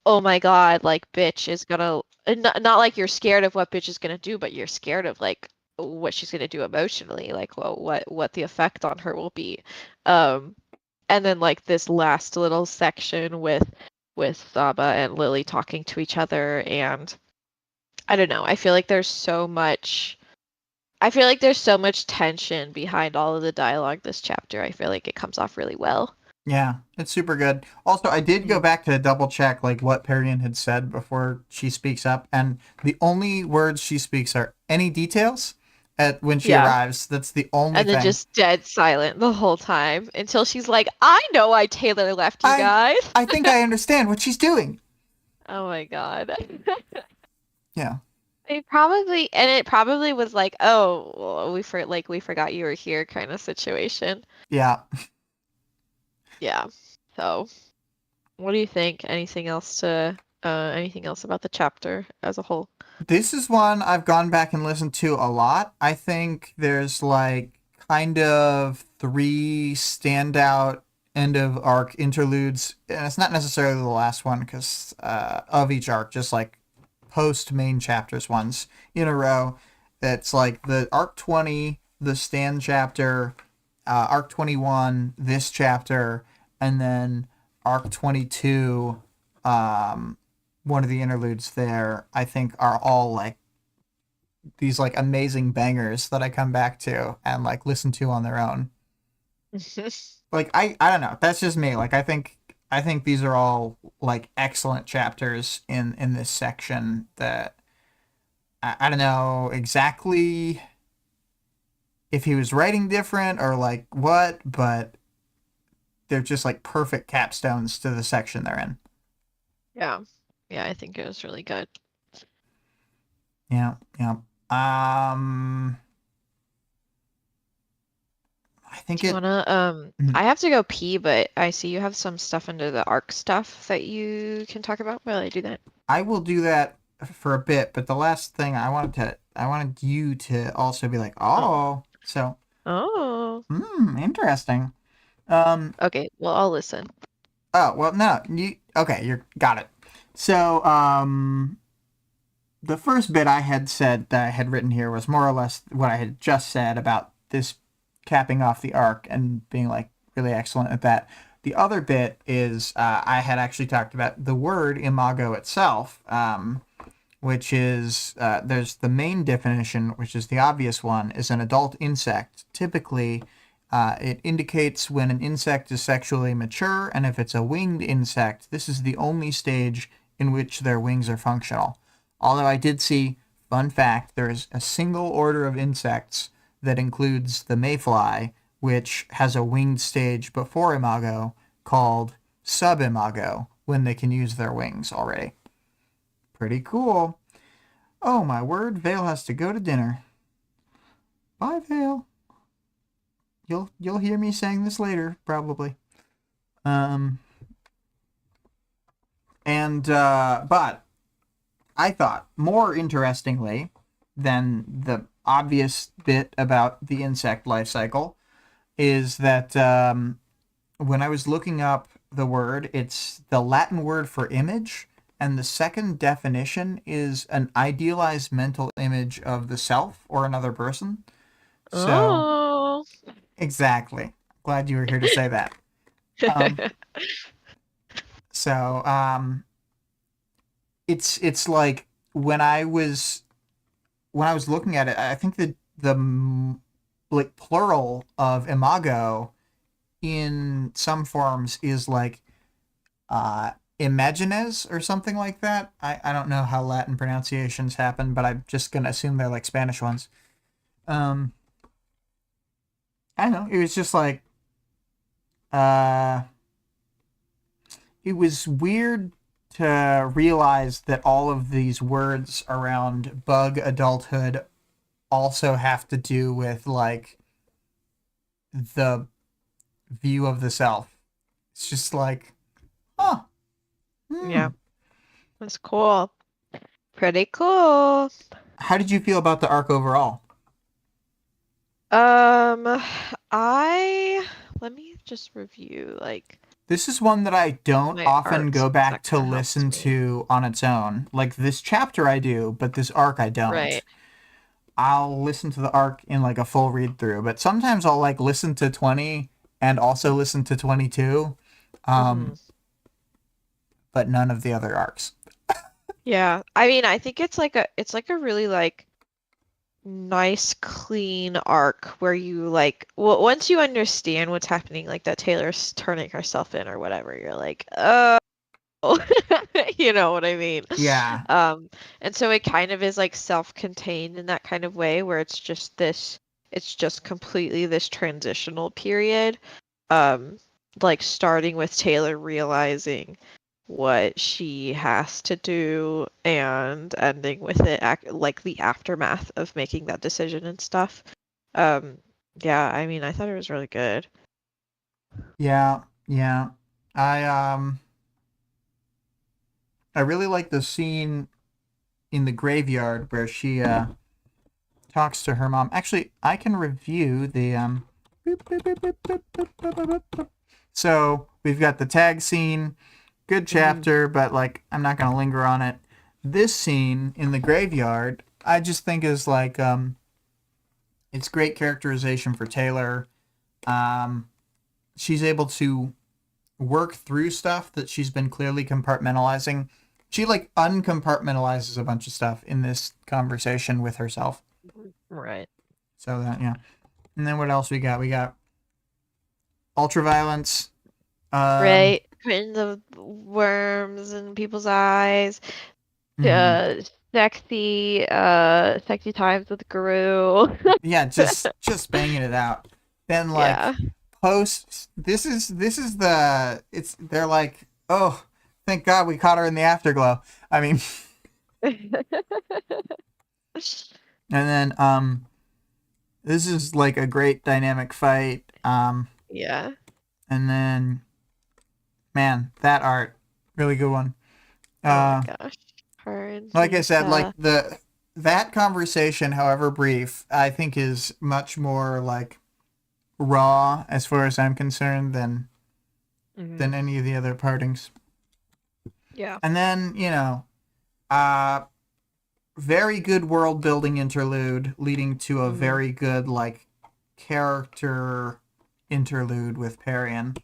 oh my God, like bitch is gonna not like you're scared of what bitch is gonna do, but you're scared of like what she's gonna do emotionally, like what the effect on her will be. Um, and then like this last little section with Saba and Lily talking to each other, and I don't know, I feel like there's so much tension behind all of the dialogue this chapter. I feel like it comes off really well. Yeah, it's super good. Also, I did go Mhm. back to double check like what Perian had said before she speaks up, and the only words she speaks are any details at when she Yeah. arrives. That's the only And then thing. just dead silent the whole time until she's like, I know why Taylor left you I guys. I think I understand what she's doing. Oh my God. Yeah. It probably was like, oh, well, we forgot you were here kind of situation. Yeah. Yeah. So, what do you think? Anything else about the chapter as a whole? This is one I've gone back and listened to a lot. I think there's like kind of three standout end of arc interludes, and it's not necessarily the last one because of each arc, just like post main chapters ones in a row. That's like the arc 20, the stand chapter, arc 21, this chapter, and then arc 22. One of the interludes there, I think, are all like these like amazing bangers that I come back to and like listen to on their own. Like I don't know, that's just me. Like I think these are all like excellent chapters in this section that I don't know exactly if he was writing different or like what, but they're just like perfect capstones to the section they're in. Yeah. Yeah, I think it was really good. Yeah, yeah. Um I think Do you it wanna, mhm. I have to go pee, but I see you have some stuff under the arc stuff that you can talk about while I do that. I will do that for a bit, but the last thing I wanted you to also be like, Oh. oh, so, Oh. interesting. Um, Okay, well, I'll listen. oh, well, no, okay, you're, got it. So, the first bit I had said that I had written here was more or less what I had just said about this capping off the arc and being like really excellent at that. The other bit is I had actually talked about the word imago itself, which is there's the main definition, which is the obvious one, is an adult insect. Typically, it indicates when an insect is sexually mature, and if it's a winged insect, this is the only stage in which their wings are functional. Although I did see, fun fact, there is a single order of insects that includes the mayfly, which has a winged stage before imago called subimago, when they can use their wings already. Pretty cool. Oh my word, Vale has to go to dinner. Bye, Vale. You'll hear me saying this later, probably. Um and but I thought more interestingly than the obvious bit about the insect life cycle is that when I was looking up the word, it's the Latin word for image, and the second definition is an idealized mental image of the self or another person. So, Oh. exactly. Glad you were here to say that. Um, so, it's like when I was looking at it, I think that like plural of imago in some forms is like uh, imagines or something like that. I don't know how Latin pronunciations happen, but I'm just gonna assume they're like Spanish ones. Um, I don't know. It was just like uh, it was weird to realize that all of these words around bug adulthood also have to do with like the view of the self. It's just like, huh, Yeah, hmm. that's cool. Pretty cool. How did you feel about the arc overall? Um, I let me just review like This is one that I don't my often arcs go 'cause back that to kind of helps listen me. to on its own. Like this chapter I do, but this arc I don't. Right. I'll listen to the arc in like a full read through, but sometimes I'll like listen to 20 and also listen to 22, Mm-hmm. um, but none of the other arcs. Yeah. I mean, I think it's like a really like nice clean arc where you like well once you understand what's happening like that Taylor's turning herself in or whatever, you're like, oh, You know what I mean? Yeah. And so it kind of is like self-contained in that kind of way where it's just completely this transitional period. Um, like starting with Taylor realizing what she has to do and ending with it like the aftermath of making that decision and stuff. Um, yeah, I mean, I thought it was really good. Yeah. Yeah. I um I really like the scene in the graveyard where she talks to her mom. Actually, I can review the So we've got the tag scene, good Mhm. chapter, but like I'm not gonna linger on it. This scene in the graveyard, I just think is like it's great characterization for Taylor. Um, she's able to work through stuff that she's been clearly compartmentalizing. She like uncompartmentalizes a bunch of stuff in this conversation with herself. Right. So that yeah. And then what else we got? We got ultraviolence. Um, Right. Putting the worms in people's eyes. mhm. Uh, sexy times with Guru. Yeah, just banging it out. Then like Yeah. post. This is the it's they're like oh thank God we caught her in the afterglow. I mean, and then this is like a great dynamic fight. Yeah. And then man, that art really good one. Oh my Uh, gosh. Her and like I said, like Lisa. the that conversation, however brief, I think is much more like raw as far as I'm concerned than Hmm. any of the other partings. Yeah. And then uh, very good world building interlude leading to a Hmm. very good like character interlude with Parian.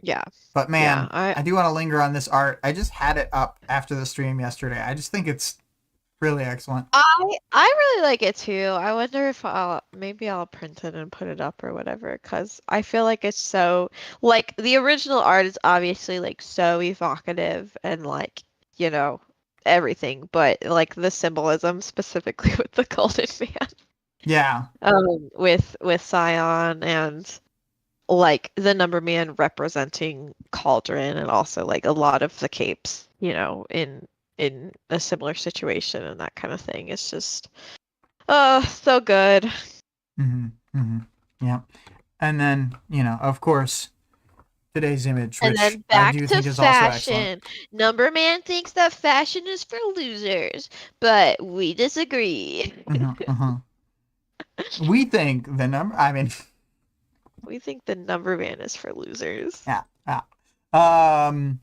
Yeah. But Yeah. man, I do want to linger on this art. I just had it up after the stream yesterday. I just think it's really excellent. I really like it too. I wonder if I'll print it and put it up or whatever, because I feel like it's so like the original art is obviously like so evocative and like, you know, everything, but like the symbolism specifically with the Golden Man, Yeah. with Scion and like the Number Man representing Cauldron and also like a lot of the capes, in a similar situation and that kind of thing. It's just oh, so good. Mm-hmm. Mm-hmm. Yeah. And then, of course, today's image, And which then I back do to think is also excellent. fashion. Number Man thinks that fashion is for losers, but we disagree. Mm-hmm. Mm-hmm. We think the number, I mean, We think the Number Man is for losers. yeah. Yeah. Um,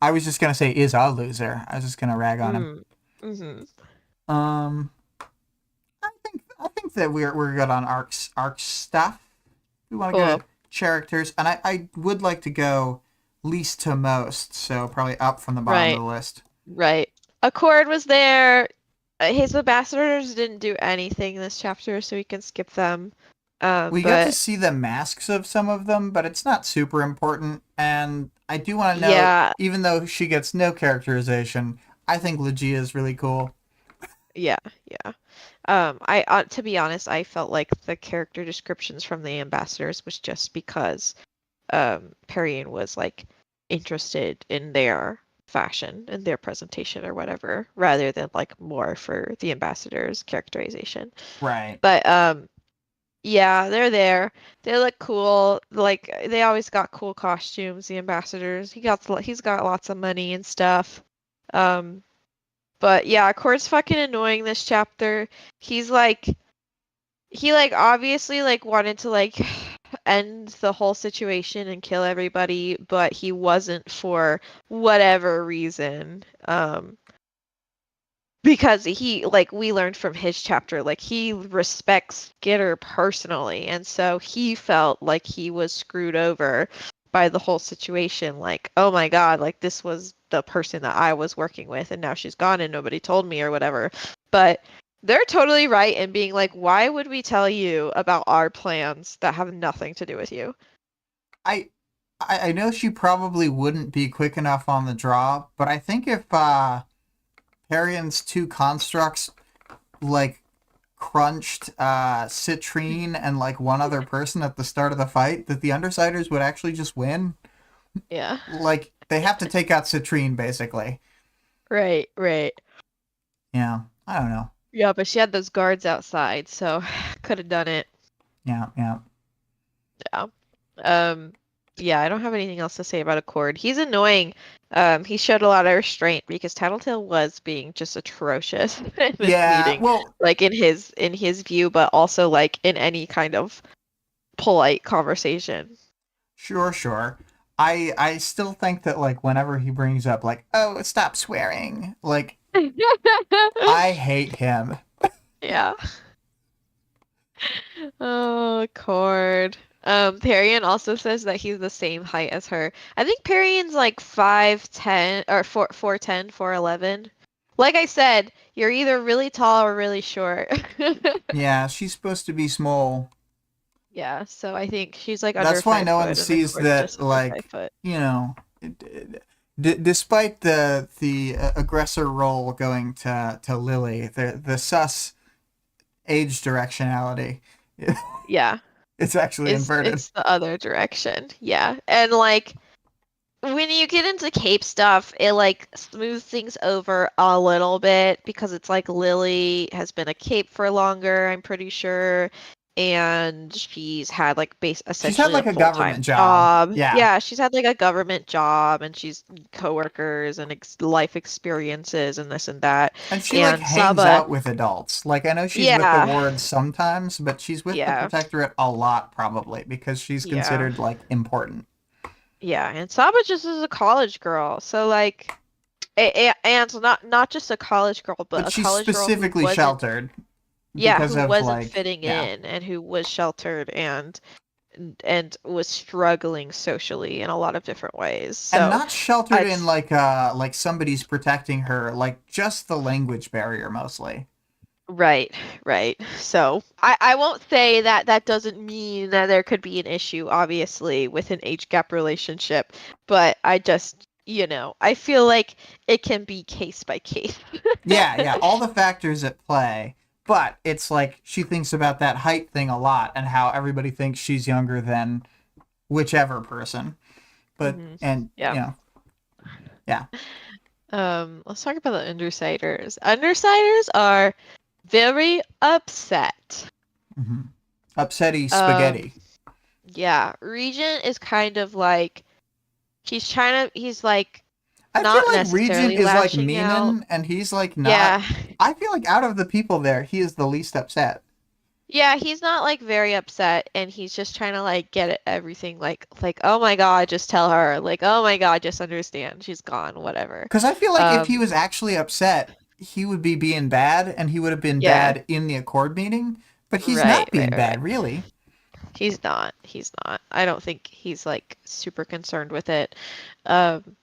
I was just going to say is a loser. I was just going to rag on him. Mm. Mm-hmm. Um, I think that we're good on arc stuff. We want to go Cool. to characters, and I would like to go least to most, so probably up from the bottom of Right. the list. Right. Accord was there. His ambassadors didn't do anything this chapter, so we can skip them. We got to But see the masks of some of them, but it's not super important. And I do want to note, yeah, even though she gets no characterization, I think Legia is really cool. yeah, yeah. I to be honest, I felt like the character descriptions from the ambassadors was just because Perian was like interested in their fashion and their presentation or whatever, rather than like more for the ambassadors' characterization. Right. But yeah, they're there. They look cool. Like they always got cool costumes, the ambassadors. He's got lots of money and stuff. Um, but yeah, Court's fucking annoying this chapter. He's like he like obviously like wanted to like end the whole situation and kill everybody, but he wasn't for whatever reason. Because he like we learned from his chapter like he respects Skitter personally, and so he felt like he was screwed over by the whole situation, like oh my god, like this was the person that I was working with and now she's gone and nobody told me or whatever. But they're totally right in being like, why would we tell you about our plans that have nothing to do with you? I I know she probably wouldn't be quick enough on the draw, but I think if Perion's two constructs like crunched Citrine and like one other person at the start of the fight, that the Undersiders would actually just win. Yeah. Like they have to take out Citrine basically. Right, right. Yeah, I don't know. Yeah, but she had those guards outside, so could have done it. Yeah, yeah. Yeah. Um, yeah, I don't have anything else to say about Accord. He's annoying. He showed a lot of restraint because Tattletale was being just atrocious in this Yeah, meeting, well, like in his view, but also like in any kind of polite conversation. sure, sure. I still think that like whenever he brings up like, oh, stop swearing, like I hate him. Yeah. Oh, Cord. Perian also says that he's the same height as her. I think Perian's like 5'10" or 4'10", 4'11". Like I said, you're either really tall or really short. Yeah, she's supposed to be small. Yeah, so I think she's like under That's why five no one foot and then sees Cord's that just under 5 like, foot. you know, despite the aggressor role going to Lily, the sus age directionality, Yeah, it's actually inverted. it's the other direction. Yeah. And like when you get into cape stuff, it like smooths things over a little bit because it's like Lily has been a cape for longer, I'm pretty sure, and she's had like She's had essentially a like a government full-time job. job. Yeah. Yeah, she's had like a government job and she's coworkers and life experiences and this and that. And she like And hangs Saba, out with adults. Like I know she's with the yeah, wards sometimes, but she's with the yeah, protectorate a lot probably because she's yeah, considered like important. yeah. And Saba just is a college girl, so like. And not just a college girl, but But a she's college girl who specifically wasn't, sheltered yeah, because who of wasn't like fitting yeah. in and who was sheltered and was struggling socially in a lot of different ways. And So not sheltered in it's like somebody's protecting her, like just the language barrier mostly. right, right. So I won't say that that doesn't mean that there could be an issue, obviously, with an age gap relationship, but I just, I feel like it can be case by case. Yeah, yeah, all the factors at play. But it's like she thinks about that height thing a lot and how everybody thinks she's younger than whichever person. But Hmm. and Yeah. yeah. Let's talk about the Undersiders. Undersiders are very upset. Mm-hmm. Upsetty Um, spaghetti. yeah, Regent is kind of like he's like I feel not like Regent necessarily is like lashing out. memeing and he's like not. Yeah. I feel like out of the people there, he is the least upset. Yeah, he's not like very upset and he's just trying to like get at everything like oh my God, just tell her. Like, oh my God, just understand. She's gone, whatever. Because I feel like if he Um, was actually upset, he would be being bad, and he would have been yeah. bad in the Accord meeting. But he's Right, not right, being right. bad, really. He's not. He's not. I don't think he's like super concerned with it. Um,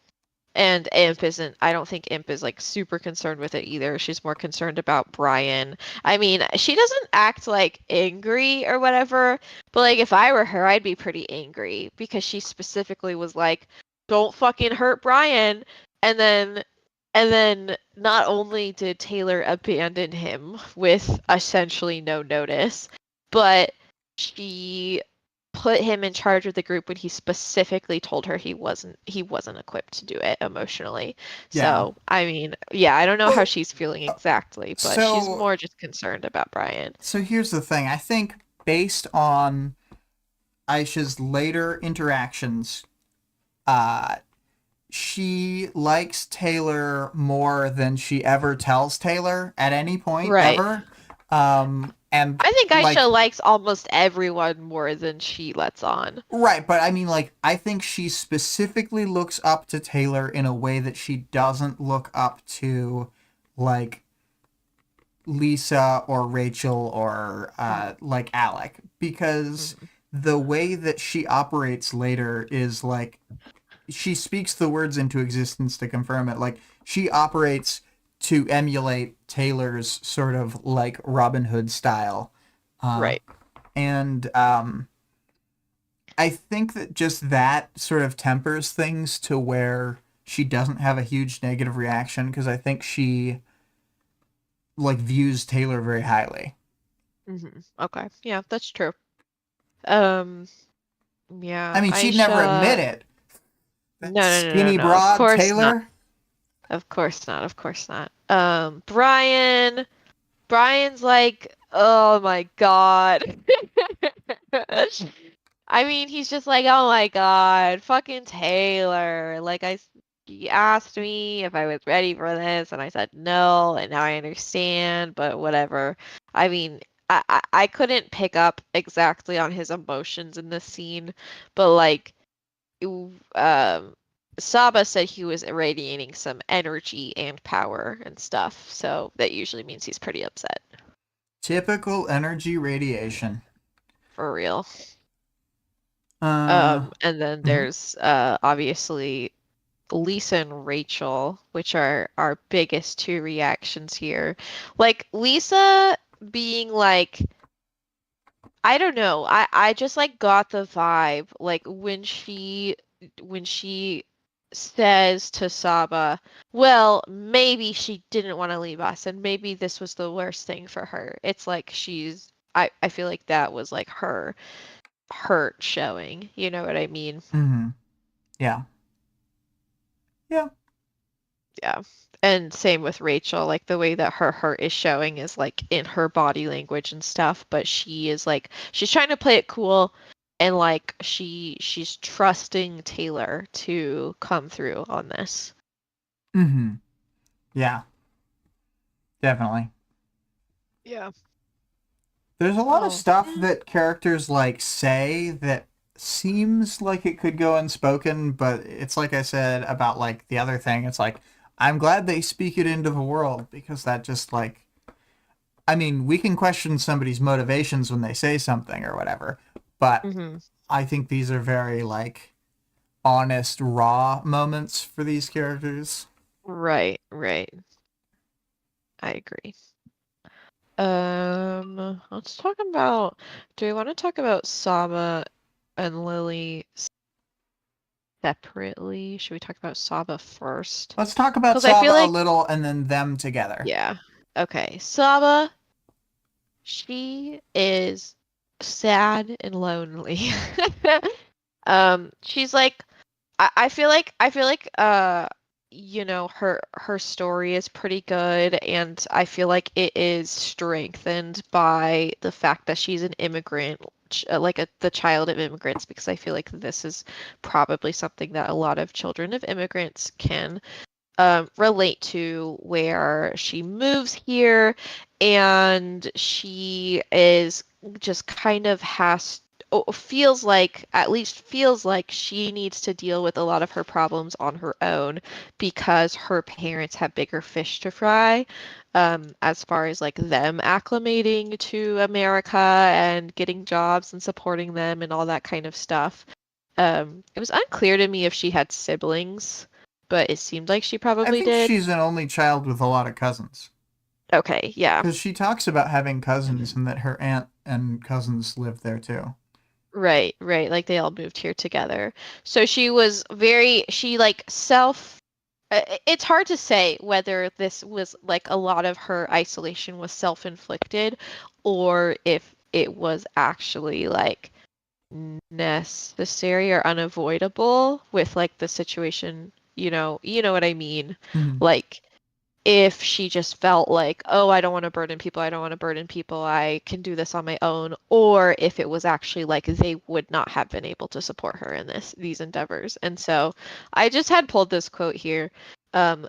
and Imp isn't, I don't think Imp is like super concerned with it either. She's more concerned about Brian. I mean, she doesn't act like angry or whatever, but like if I were her, I'd be pretty angry because she specifically was like, don't fucking hurt Brian. And then not only did Taylor abandon him with essentially no notice, but she put him in charge of the group when he specifically told her he wasn't equipped to do it emotionally. Yeah. So, I mean, yeah, I don't know how Well, she's feeling exactly, but she's so more just concerned about Brian. so here's the thing. I think based on Aisha's later interactions, uh, she likes Taylor more than she ever tells Taylor at any point Right. ever. And I think like Aisha likes almost everyone more than she lets on. right, but I mean like I think she specifically looks up to Taylor in a way that she doesn't look up to like Lisa or Rachel or Mm, like Alec because mhm. the way that she operates later is like she speaks the words into existence to confirm it. Like she operates to emulate Taylor's sort of like Robin Hood style, uh, Right. and I think that just that sort of tempers things to where she doesn't have a huge negative reaction because I think she like views Taylor very highly. Okay. Yeah, that's true. Um, I yeah, mean, she'd never admit Aisha. it. That No, no, no, no, skinny no. Of broad course not. Taylor. Of course not. Of course not. Brian. Brian's like, oh my God. I mean, he's just like, oh my God, fucking Taylor. He asked me if I was ready for this, and I said no, and now I understand, but whatever. I mean, I couldn't pick up exactly on his emotions in this scene, but like, um, Saba said he was irradiating some energy and power and stuff, so that usually means he's pretty upset. Typical energy radiation. For real. Uh, And then mhm. there's obviously Lisa and Rachel, which are our biggest two reactions here. Like Lisa being like, I don't know, I just like got the vibe like when she says to Saba, well, maybe she didn't want to leave us and maybe this was the worst thing for her. It's like I feel like that was like her hurt showing. You know what I mean? Mhm. Yeah. Yeah. Yeah. And same with Rachel, like the way that her hurt is showing is like in her body language and stuff, but she is like she's trying to play it cool and like she's trusting Taylor to come through on this. Mhm. Yeah. Definitely. Yeah. There's a lot of Oh. stuff that characters like say that seems like it could go unspoken, but it's like I said about like the other thing. It's like I'm glad they speak it into the world because that just like I mean, we can question somebody's motivations when they say something or whatever, but Hmm. I think these are very like honest, raw moments for these characters. Right, right. I agree. Let's talk about, do we want to talk about Saba and Lily separately? Should we talk about Saba first? Let's talk about Because I feel Saba a like, little and then them together. yeah. Okay. Saba, she is sad and lonely. She's like, I feel like you know her story is pretty good and I feel like it is strengthened by the fact that she's an immigrant the child of immigrants because I feel like this is probably something that a lot of children of immigrants can relate to where she moves here and she is just kind of has feels like at least feels like she needs to deal with a lot of her problems on her own because her parents have bigger fish to fry as far as like them acclimating to America and getting jobs and supporting them and all that kind of stuff. It was unclear to me if she had siblings, but it seemed like she I probably think did. she's an only child with a lot of cousins. Okay, yeah. Because she talks about having cousins and that her aunt and cousins live there too. Right, right. Like they all moved here together. So she like it's hard to say whether this was like a lot of her isolation was self-inflicted or if it was actually like necessary or unavoidable with like the situation, you know what I mean? Mhm. Like if she just felt like, oh, I don't want to burden people, I don't want to burden people, I can do this on my own, or if it was actually like they would not have been able to support her in these endeavors. And so I just had pulled this quote here.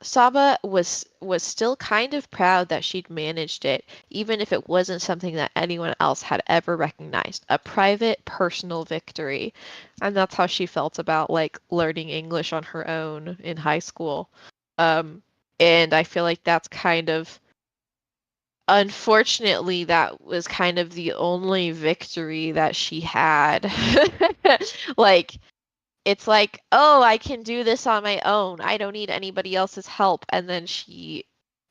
Saba was still kind of proud that she'd managed it, even if it wasn't something that anyone else had ever recognized. A private, personal victory. And that's how she felt about like learning English on her own in high school. Um, and I feel like that's kind of, unfortunately, that was kind of the only victory that she had. Like, it's like, oh, I can do this on my own. I don't need anybody else's help. And then she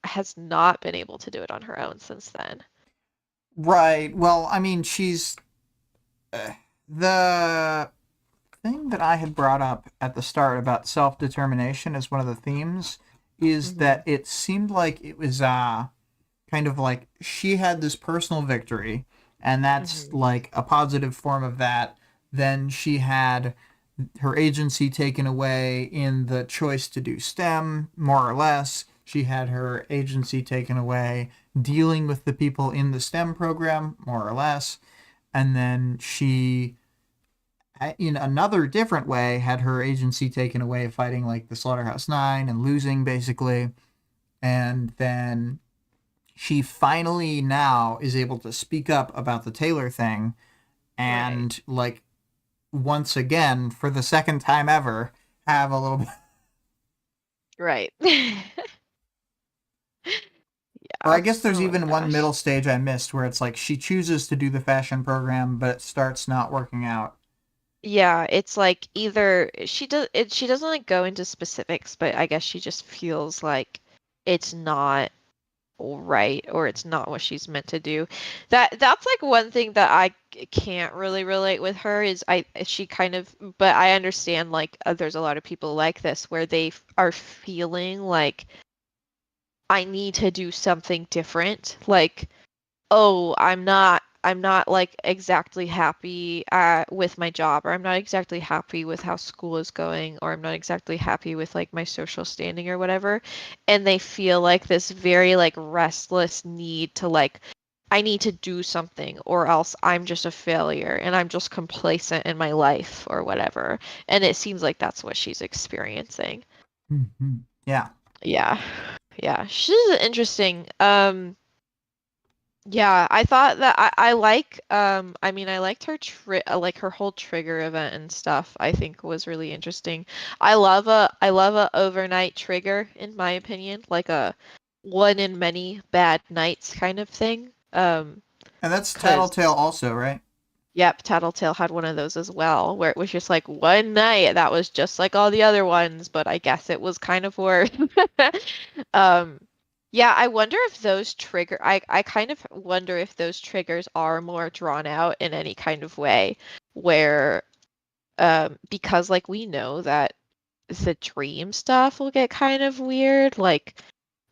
has not been able to do it on her own since then. Right. Well, I mean, she's uh, the thing that I had brought up at the start about self-determination as one of the themes is Mm-hmm. that it seemed like it was kind of like she had this personal victory, and that's Mm-hmm. like a positive form of that. Then she had her agency taken away in the choice to do STEM, more or less. She had her agency taken away dealing with the people in the STEM program, more or less. And then she, in another different way, had her agency taken away fighting like the Slaughterhouse Nine and losing basically. And then she finally now is able to speak up about the Taylor thing Right. and like once again for the second time ever have a little bit. Right. Or I Yeah. guess there's Oh my even one gosh. middle stage I missed where it's like she chooses to do the fashion program but it starts not working out. Yeah, it's like either she doesn't like go into specifics, but I guess she just feels like it's not right or it's not what she's meant to do. That's like one thing that can't really relate with her is she kind of, but I understand like there's a lot of people like this where they are feeling like I need to do something different. Like, oh, I'm not like exactly happy with my job, or I'm not exactly happy with how school is going, or I'm not exactly happy with like my social standing or whatever. And they feel like this very like restless need to like I need to do something or else I'm just a failure and I'm just complacent in my life or whatever. And it seems like that's what she's experiencing. Mm-hmm. Yeah. Yeah. Yeah. She's interesting. Yeah, I thought that I like I mean I liked her like her whole trigger event and stuff. I think was really interesting. I love a overnight trigger in my opinion, like a one in many bad nights kind of thing. And that's 'Cause Tattletale also, right? yep, Tattletale had one of those as well, where it was just like one night that was just like all the other ones, but I guess it was kind of worse. Um, yeah, I wonder if I kind of wonder if those triggers are more drawn out in any kind of way, where because like we know that the dream stuff will get kind of weird. Like,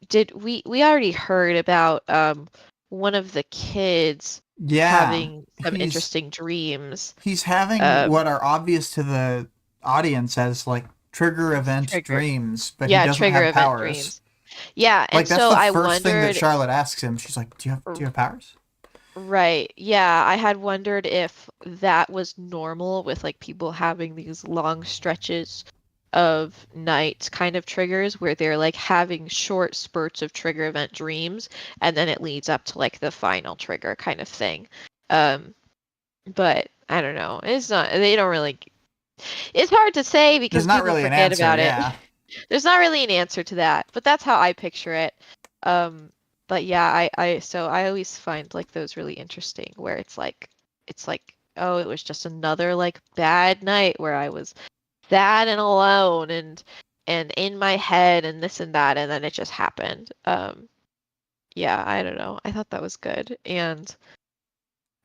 did we already heard about one of the kids Yeah. having some He's interesting dreams. he's having Um, what are obvious to the audience as like trigger event trigger. dreams, but he Yeah, doesn't trigger have event powers. dreams. Yeah, Like and that's so the I first thing that wondered, Charlotte asks him. She's like, do you have powers?" right, yeah, I had wondered if that was normal with like people having these long stretches of night kind of triggers where they're like having short spurts of trigger event dreams and then it leads up to like the final trigger kind of thing. Um, but I don't know. It's not, they don't really, it's hard to say There's because not people really an forget answer, about it. yeah. There's not really an answer to that, but that's how I picture it. Um, but yeah, so I always find like those really interesting where it's like, oh, it was just another like bad night where I was sad and alone and in my head and this and that and then it just happened. Yeah, I don't know. I thought that was good. And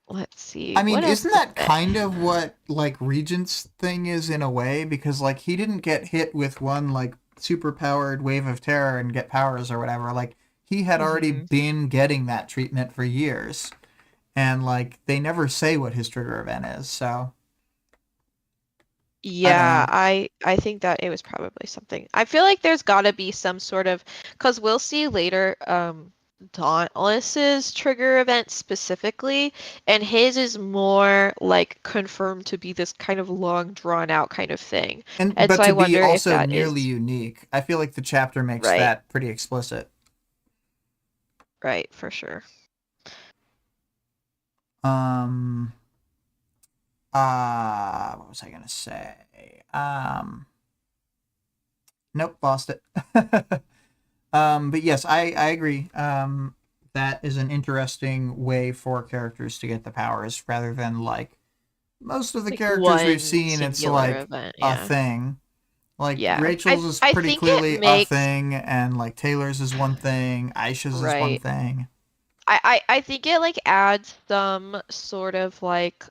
let's see, I mean, what else isn't did that kind of what like Regent's thing is in a way? Because like he didn't get hit with one like super powered wave of terror and get powers or whatever. Like he had already hmm been getting that treatment for years. And like they never say what his trigger event is, so I don't Yeah, know. I think that it was probably something. I feel like there's gotta be some sort of, because we'll see later, Dauntless's trigger event specifically, and his is more like confirmed to be this kind of long drawn out kind of thing. And And but so I to be wonder if also that nearly is unique. I feel like the chapter makes right, that pretty explicit. right, for sure. Um what was I gonna say? Nope, lost it. But yes, I agree. That is an interesting way for characters to get the powers rather than like most of the Like characters we've one seen, it's singular like event, a yeah. thing. Like Yeah. I Rachel's is I pretty think it clearly a makes thing, and like Taylor's is one thing, Aisha's is one right. thing. I think it like adds some sort of like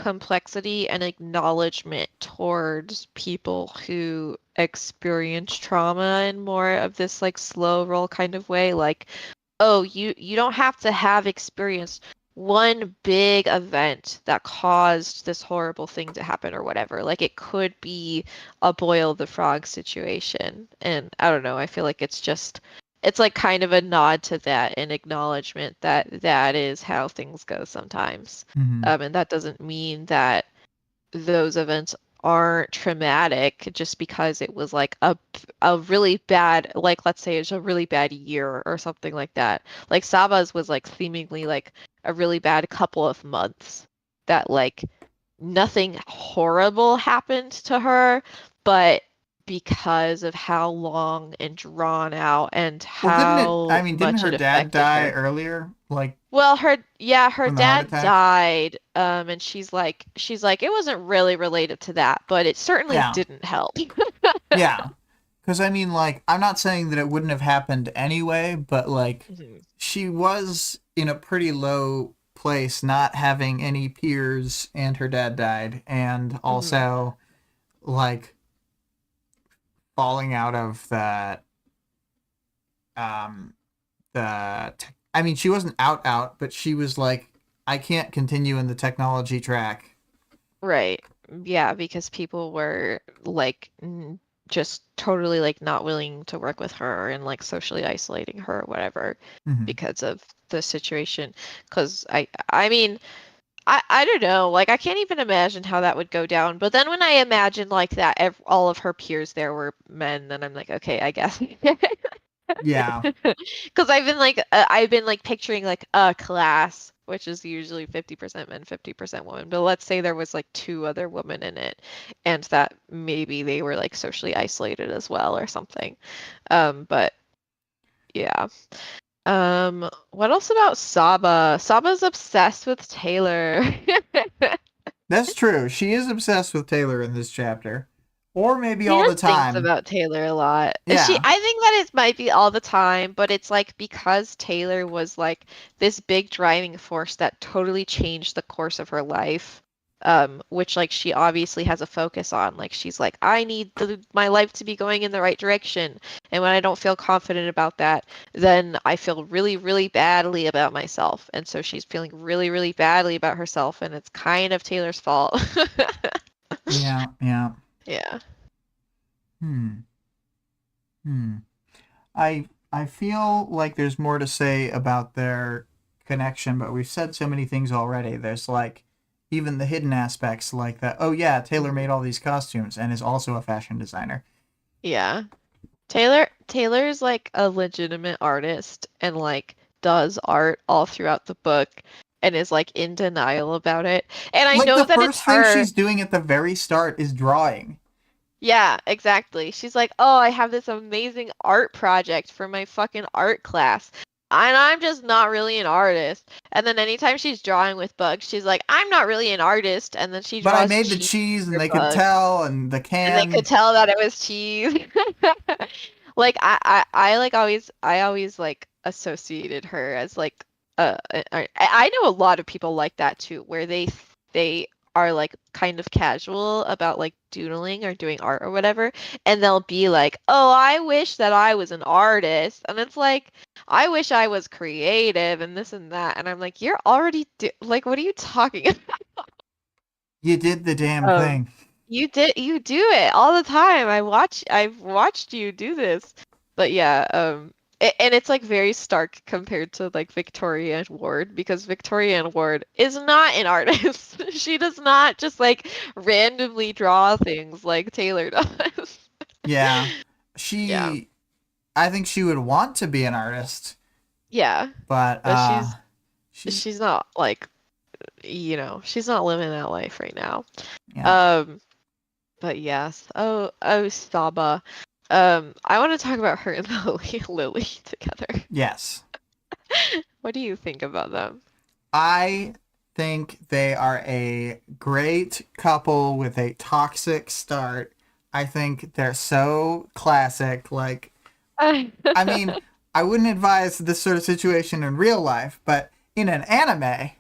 complexity and acknowledgement towards people who experience trauma in more of this like slow roll kind of way. Like, oh, you don't have to have experienced one big event that caused this horrible thing to happen or whatever. Like it could be a boil the frog situation. And I don't know, I feel like it's like kind of a nod to that and acknowledgement that that is how things go sometimes. Mm-hmm. And that doesn't mean that those events aren't traumatic just because it was like a really bad, like let's say it's a really bad year or something like that. Like Saba's was like seemingly like a really bad couple of months that like nothing horrible happened to her, but because of how long and drawn out and Well, didn't it? I how mean, didn't much her it dad affected die her. earlier, like Well, her from the heart dad attack? died, and she's like, it wasn't really related to that, but it certainly Yeah, didn't help. yeah. Because I mean, like, I'm not saying that it wouldn't have happened anyway, but like, Mhm. she was in a pretty low place, not having any peers, and her dad died, and Mhm. also like falling out of um I mean, she wasn't out, but she was like, I can't continue in the technology track. Right. Yeah, because people were like just totally like not willing to work with her and like socially isolating her or whatever Hmm. because of the situation. Because I mean, I don't know. Like, I can't even imagine how that would go down. But then when I imagine like that, all of her peers there were men, then I'm like, okay, I guess. Yeah. Because I've been like picturing like a class, which is usually 50% men, 50% women. But let's say there was like two other women in it, and that maybe they were like socially isolated as well or something. But yeah. What else about Saba? Saba's obsessed with Taylor. That's true. She is obsessed with Taylor in this chapter. Or maybe She all the just thinks time. about Taylor a lot. Yeah. I think that it might be all the time, but it's like because Taylor was like this big driving force that totally changed the course of her life, which like she obviously has a focus on. Like she's like, I need my life to be going in the right direction, and when I don't feel confident about that, then I feel really, really badly about myself, and so she's feeling really, really badly about herself, and it's kind of Taylor's fault. Yeah. Yeah. Yeah. Hmm. Hmm. I feel like there's more to say about their connection, but we've said so many things already. There's like even the hidden aspects, like that. Oh yeah, Taylor made Mhm. all these costumes and is also a fashion designer. Yeah. Taylor's like a legitimate artist and like does art all throughout the book and is like in denial about it. And I Like the know that it's first thing her. she's doing at the very start is drawing. Yeah, exactly. She's like, "Oh, I have this amazing art project for my fucking art class." And I'm just not really an artist. And then anytime she's drawing with bugs, she's like, "I'm not really an artist." And then she But I draws made the cheese cheese and for they could bugs. tell, and the And they could can. tell that it was cheese. Like I like always like associated her as like I know a lot of people like that too, where they are like kind of casual about like doodling or doing art or whatever, and they'll be like, "Oh, I wish that I was an artist," and it's like, "I wish I was creative and this and that," and I'm like, "You're already like, what are you talking You did the damn Um, thing. you do it all the time. I've watched you do this. But yeah, and it's like very stark compared to like Victoria and Ward because Victoria and Ward is not an artist. She does not just like randomly draw things like Taylor does. Yeah. Yeah. She I think she would want to be an artist, Yeah. but But she she's not like, she's not living that life right now. yeah. Um, but yes. Oh, Saba. I want to talk about her and Lily together. Yes. What do you think about them? I think they are a great couple with a toxic start. I think they're so classic. Like, I mean, I wouldn't advise this sort of situation in real life, but in an anime,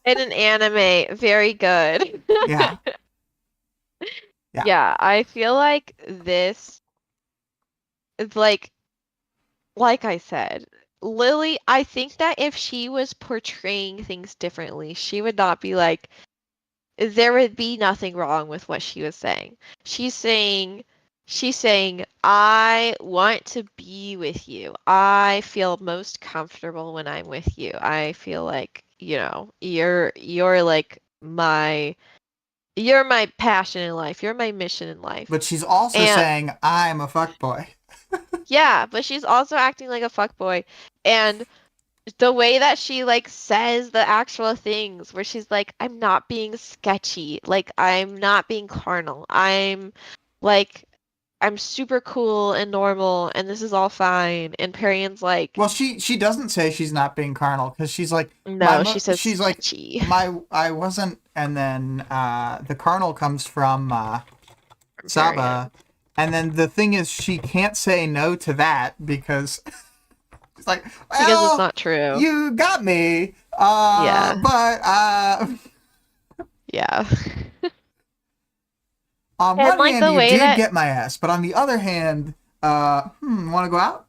In an anime, very good. Yeah, yeah. Yeah, I feel like this is like I said, Lily, I think that if she was portraying things differently, she would not be like, there would be nothing wrong with what she was saying. She's saying, she's saying, I want to be with you. I feel most comfortable when I'm with you. I feel like, you're like you're my passion in life. You're my mission in life. But she's also And saying, I'm a fuckboy. yeah, but she's also acting like a fuckboy. And the way that she like says the actual things where she's like, I'm not being sketchy, like I'm not being carnal, like I'm super cool and normal and this is all fine. And Perian's like, Well, she doesn't say she's not being carnal because she's like no, she says she's like sketchy. I wasn't, and then the carnal comes from From Saba, Perian. and then the thing is she can't say no to that because she's like, Because it's well, not true. you got me, Yeah. but Yeah. on And one like hand the you way did that get my ass, but on the other hand, want to go out?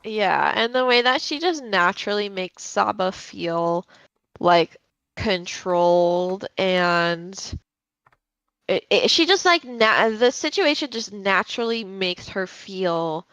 yeah, and the way that she just naturally makes Saba feel like controlled and she just like the situation just naturally makes her feel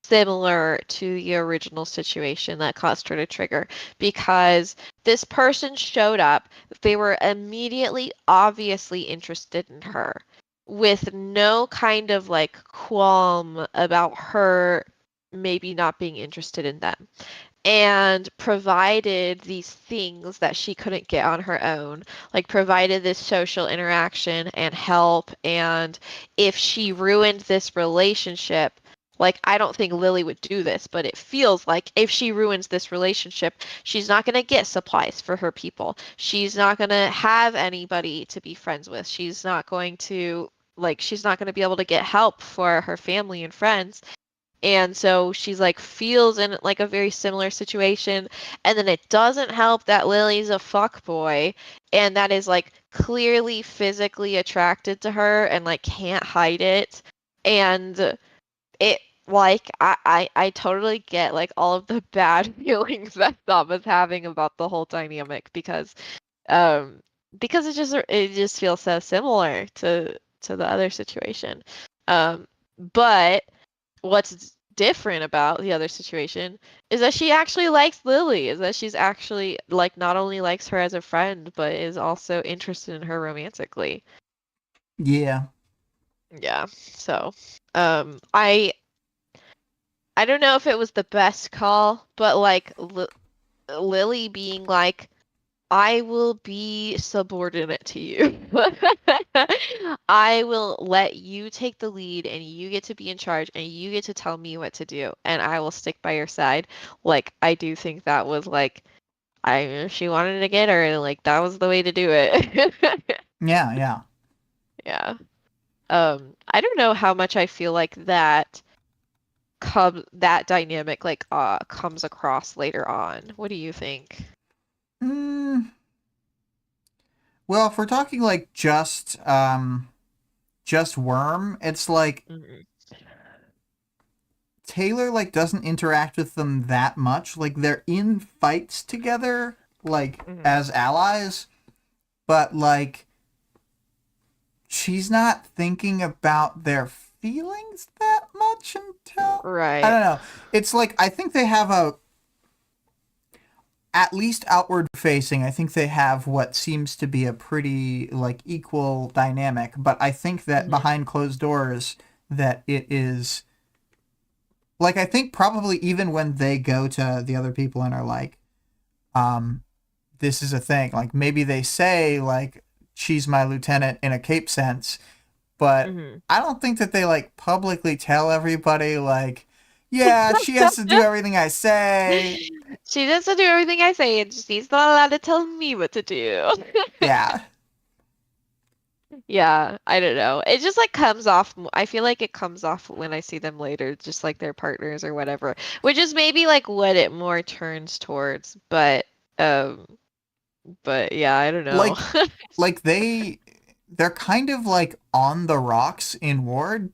similar to the original situation that caused her to trigger because this person showed up, they were immediately obviously interested in her with no kind of like qualm about her maybe not being interested in them and provided these things that she couldn't get on her own, like provided this social interaction and help. And if she ruined this relationship, like I don't think Lily would do this, but it feels like if she ruins this relationship, she's not going to get supplies for her people. She's not going to have anybody to be friends with. She's not going to be able to get help for her family and friends. And so she's like feels in like a very similar situation. And then it doesn't help that Lily's a fuck boy and that is like clearly physically attracted to her and like can't hide it. And it like I totally get like all of the bad feelings that Sama's having about the whole dynamic um because it just feels so similar to the other situation. But what's different about the other situation is that she actually likes Lily, is that she's actually like not only likes her as a friend, but is also interested in her romantically. Yeah. Yeah. So, I don't know if it was the best call, but like Lily being like, I will be subordinate to you. I will let you take the lead and you get to be in charge and you get to tell me what to do and I will stick by your side. Like I do think that was like if she wanted to get her, like that was the way to do it. Yeah, yeah. Yeah. I don't know how much I feel like that dynamic like comes across later on. What do you think? Mm, well, if we're talking like just Worm, it's like Mhm. Taylor like doesn't interact with them that much. Like they're in fights together like Mhm. as allies, but like she's not thinking about their feelings that much until I Right. don't know. It's like I think they have a at least outward facing, I think they have what seems to be a pretty like equal dynamic, but I think that Mhm. behind closed doors that it is like I think probably even when they go to the other people and are like, um, this is a thing, like maybe they say like she's my lieutenant in a cape sense, but Mhm. I don't think that they like publicly tell everybody like, yeah, she has to do everything I say. She needs to do everything I say, and she's not allowed to tell me what to do. Yeah. Yeah, I don't know. It just like comes off. I feel like it comes off when I see them later, just like their partners or whatever, which is maybe like what it more turns towards. But um, But yeah, I don't know. Like like they're kind of like on the rocks in Ward,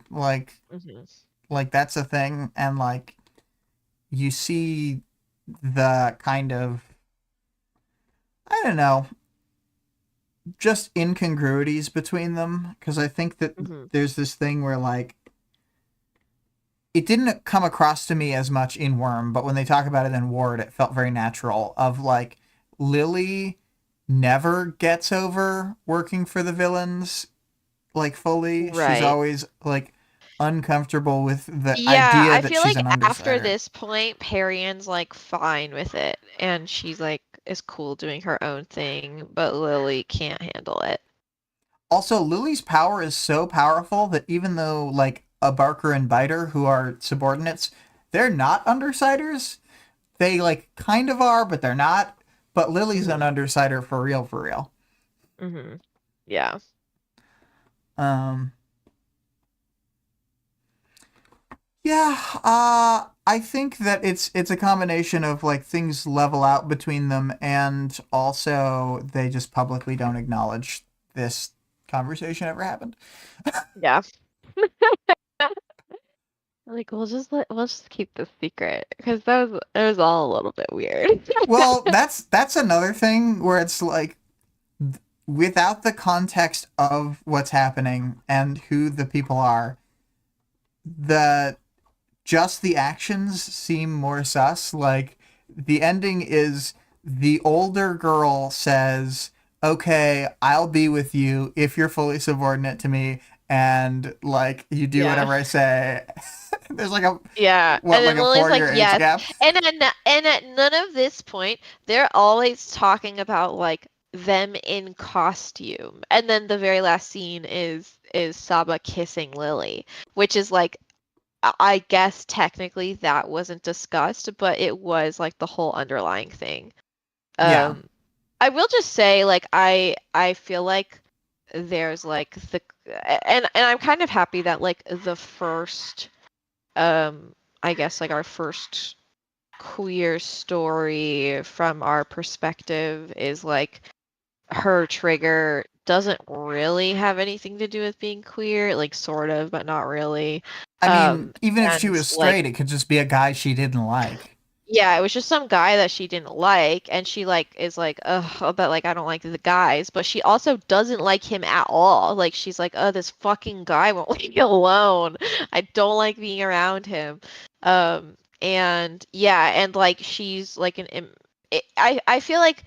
hmm like that's a thing, and like you see the kind of, I don't know, just incongruities between them, because I think that hmm there's this thing where like it didn't come across to me as much in Worm, but when they talk about it in Ward, it felt very natural. Of like Lily never gets over working for the villains like fully. She's Right. always like uncomfortable with the Yeah, idea I that feel she's like an after undersider. this point, Perian's like fine with it, and she's like is cool doing her own thing, but Lily can't handle it. Also, Lily's power is so powerful that even though like a Barker and Biter, who are subordinates, they're not undersiders. They like kind of are, but they're not. But Lily's an hmm undersider for real, for real. hmm Yeah. Um, yeah, I think that it's a combination of like things level out between them, and also they just publicly don't acknowledge this conversation ever happened. Yeah. Like we'll just keep this secret because it was all a little bit weird. Well, that's another thing where it's like without the context of what's happening and who the people are, the just the actions seem more sus. Like the ending is the older girl says, "Okay, I'll be with you if you're fully subordinate to me, and like you do Yeah. whatever I say." There's like a Yeah. what, And like then a Lily's 4 year like, age yes. gap. And at none of this point, they're always talking about like them in costume. And then the very last scene is Saba kissing Lily, which is like I guess technically that wasn't discussed, but it was like the whole underlying thing. Yeah, Um, I will just say, like, I feel like there's like the and I'm kind of happy that like the first um I guess like our first queer story from our perspective is like her trigger doesn't really have anything to do with being queer, like sort of, but not really. I mean, even if she And was like straight, it could just be a guy she didn't like. yeah, it was just some guy that she didn't like, and she like is like, ugh, but like I don't like the guys, but she also doesn't like him at all. Like she's like, oh, this fucking guy won't leave me alone. I don't like being around him. And yeah, and like she's like I feel like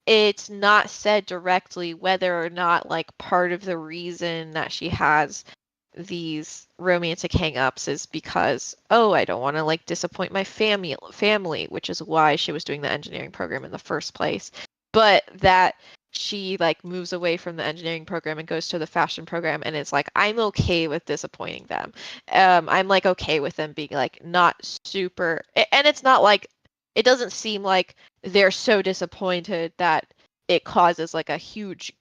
it's not said directly whether or not like part of the reason that she has these romantic hangups is because I don't want to like disappoint my family, which is why she was doing the engineering program in the first place. But that she like moves away from the engineering program and goes to the fashion program and it's like I'm okay with disappointing them. I'm like okay with them being like not super and it's not like it doesn't seem like they're so disappointed that it causes like a huge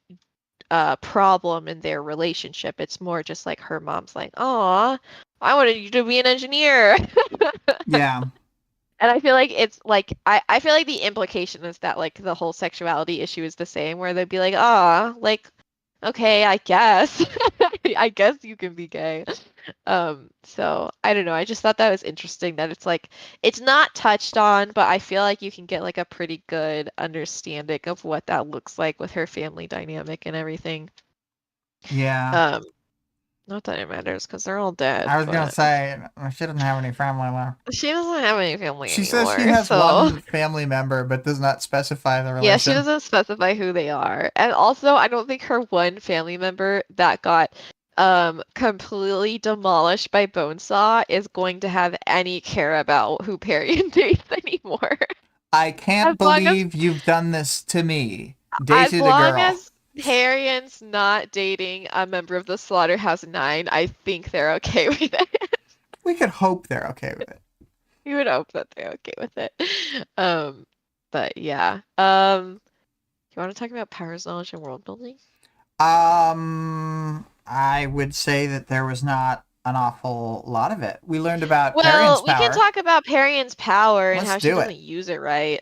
problem in their relationship. It's more just like her mom's like, "Aw, I wanted you to be an engineer." Yeah, And I feel like it's like I feel like the implication is that like the whole sexuality issue is the same, where they'd be like, "Ah, like okay, I guess, I guess you can be gay." So I don't know. I just thought that was interesting that it's like it's not touched on, but I feel like you can get like a pretty good understanding of what that looks like with her family dynamic and everything. yeah. Um, Not that it matters because they're all dead, I was gonna but say she doesn't have any family left. she doesn't have any family She says she anymore, has so one family member, but does not specify the yeah, she relation. doesn't specify who they are. And also, I don't think her one family member that got completely demolished by Bonesaw is going to have any care about who Perry dates anymore. I As can't long as believe you've done this to me. as Dated a long girl. as Harrian's not dating a member of the Slaughterhouse Nine, I think they're okay with it. We could hope they're okay with it. You would hope that they're okay with it. Um, but yeah. You want to talk about powers, knowledge, and world building? I would say that there was not an awful lot of it. We learned about Parian's Well, we can power. talk about Perian's power and Let's how she do it. doesn't use it right.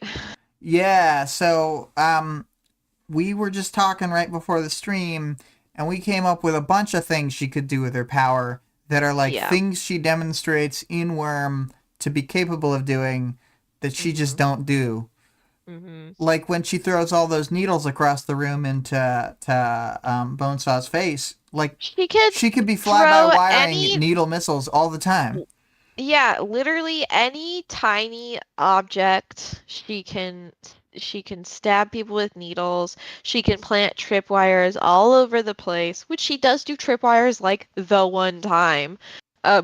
Yeah, so we were just talking right before the stream, and we came up with a bunch of things she could do with her power that are like Yeah. things she demonstrates in Worm to be capable of doing that she just Mhm. don't do. Mhm. Like when she throws all those needles across the room into Bonesaw's face, like She could she could be fly by throw wiring any, needle missiles all the time. yeah, literally any tiny object. She can stab people with needles. She can plant tripwires all over the place, which she does do tripwires like the one time. Uh,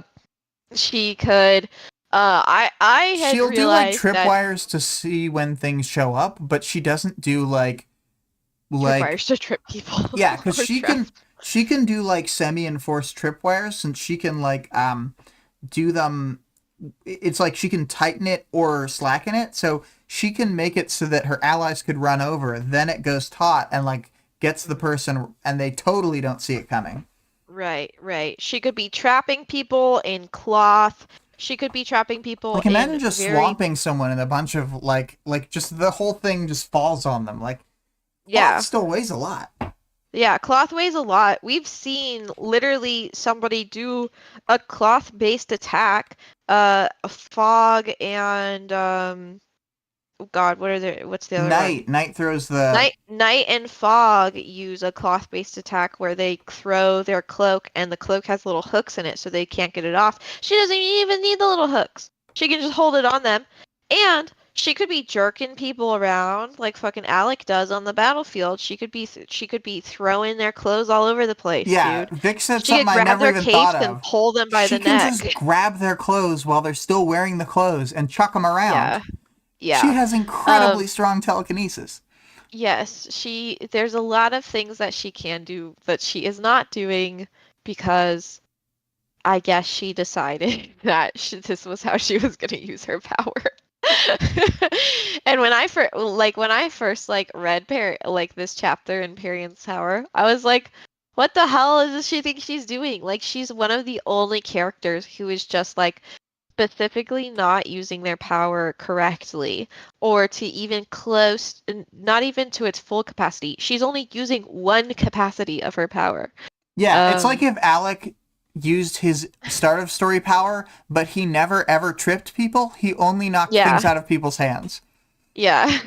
she could. I had She'll do like realized that tripwires to see when things show up, but she doesn't do like tripwires to trip people yeah, because or trap. she can do like semi-enforced tripwires since she can like do them. It's like she can tighten it or slacken it, so she can make it so that her allies could run over. Then it goes taut and like gets the person, and they totally don't see it coming. Right, right. She could be trapping people in cloth. She could be trapping people Like imagine in just very, swamping someone and a bunch of like just the whole thing just falls on them. Like cloth yeah. still weighs a lot. Yeah, cloth weighs a lot. We've seen literally somebody do a cloth-based attack, a fog and oh God, what's the other one? Night throws the Night and Fog use a cloth-based attack where they throw their cloak and the cloak has little hooks in it so they can't get it off. She doesn't even need the little hooks. She can just hold it on them. And she could be jerking people around like fucking Alec does on the battlefield. She could be throwing their clothes all over the place, yeah. dude. Vic said She something could I grab never their even thought capes and of. pull them by the She can neck. just grab their clothes while they're still wearing the clothes and chuck them around. Yeah. She Yeah. has Um incredibly strong telekinesis. Yes, there's a lot of things that she can do that she is not doing because I guess she decided that this was how she was going to use her power. And when I first like read this chapter in Perion's Tower, I was like, what the hell does she think she's doing? Like she's one of the only characters who is just like specifically not using their power correctly or to even close, not even to its full capacity. She's only using one capacity of her power. Yeah, it's like Um, if Alec used his start of story power, but he never ever tripped people. He only knocked things yeah, out of people's hands. yeah.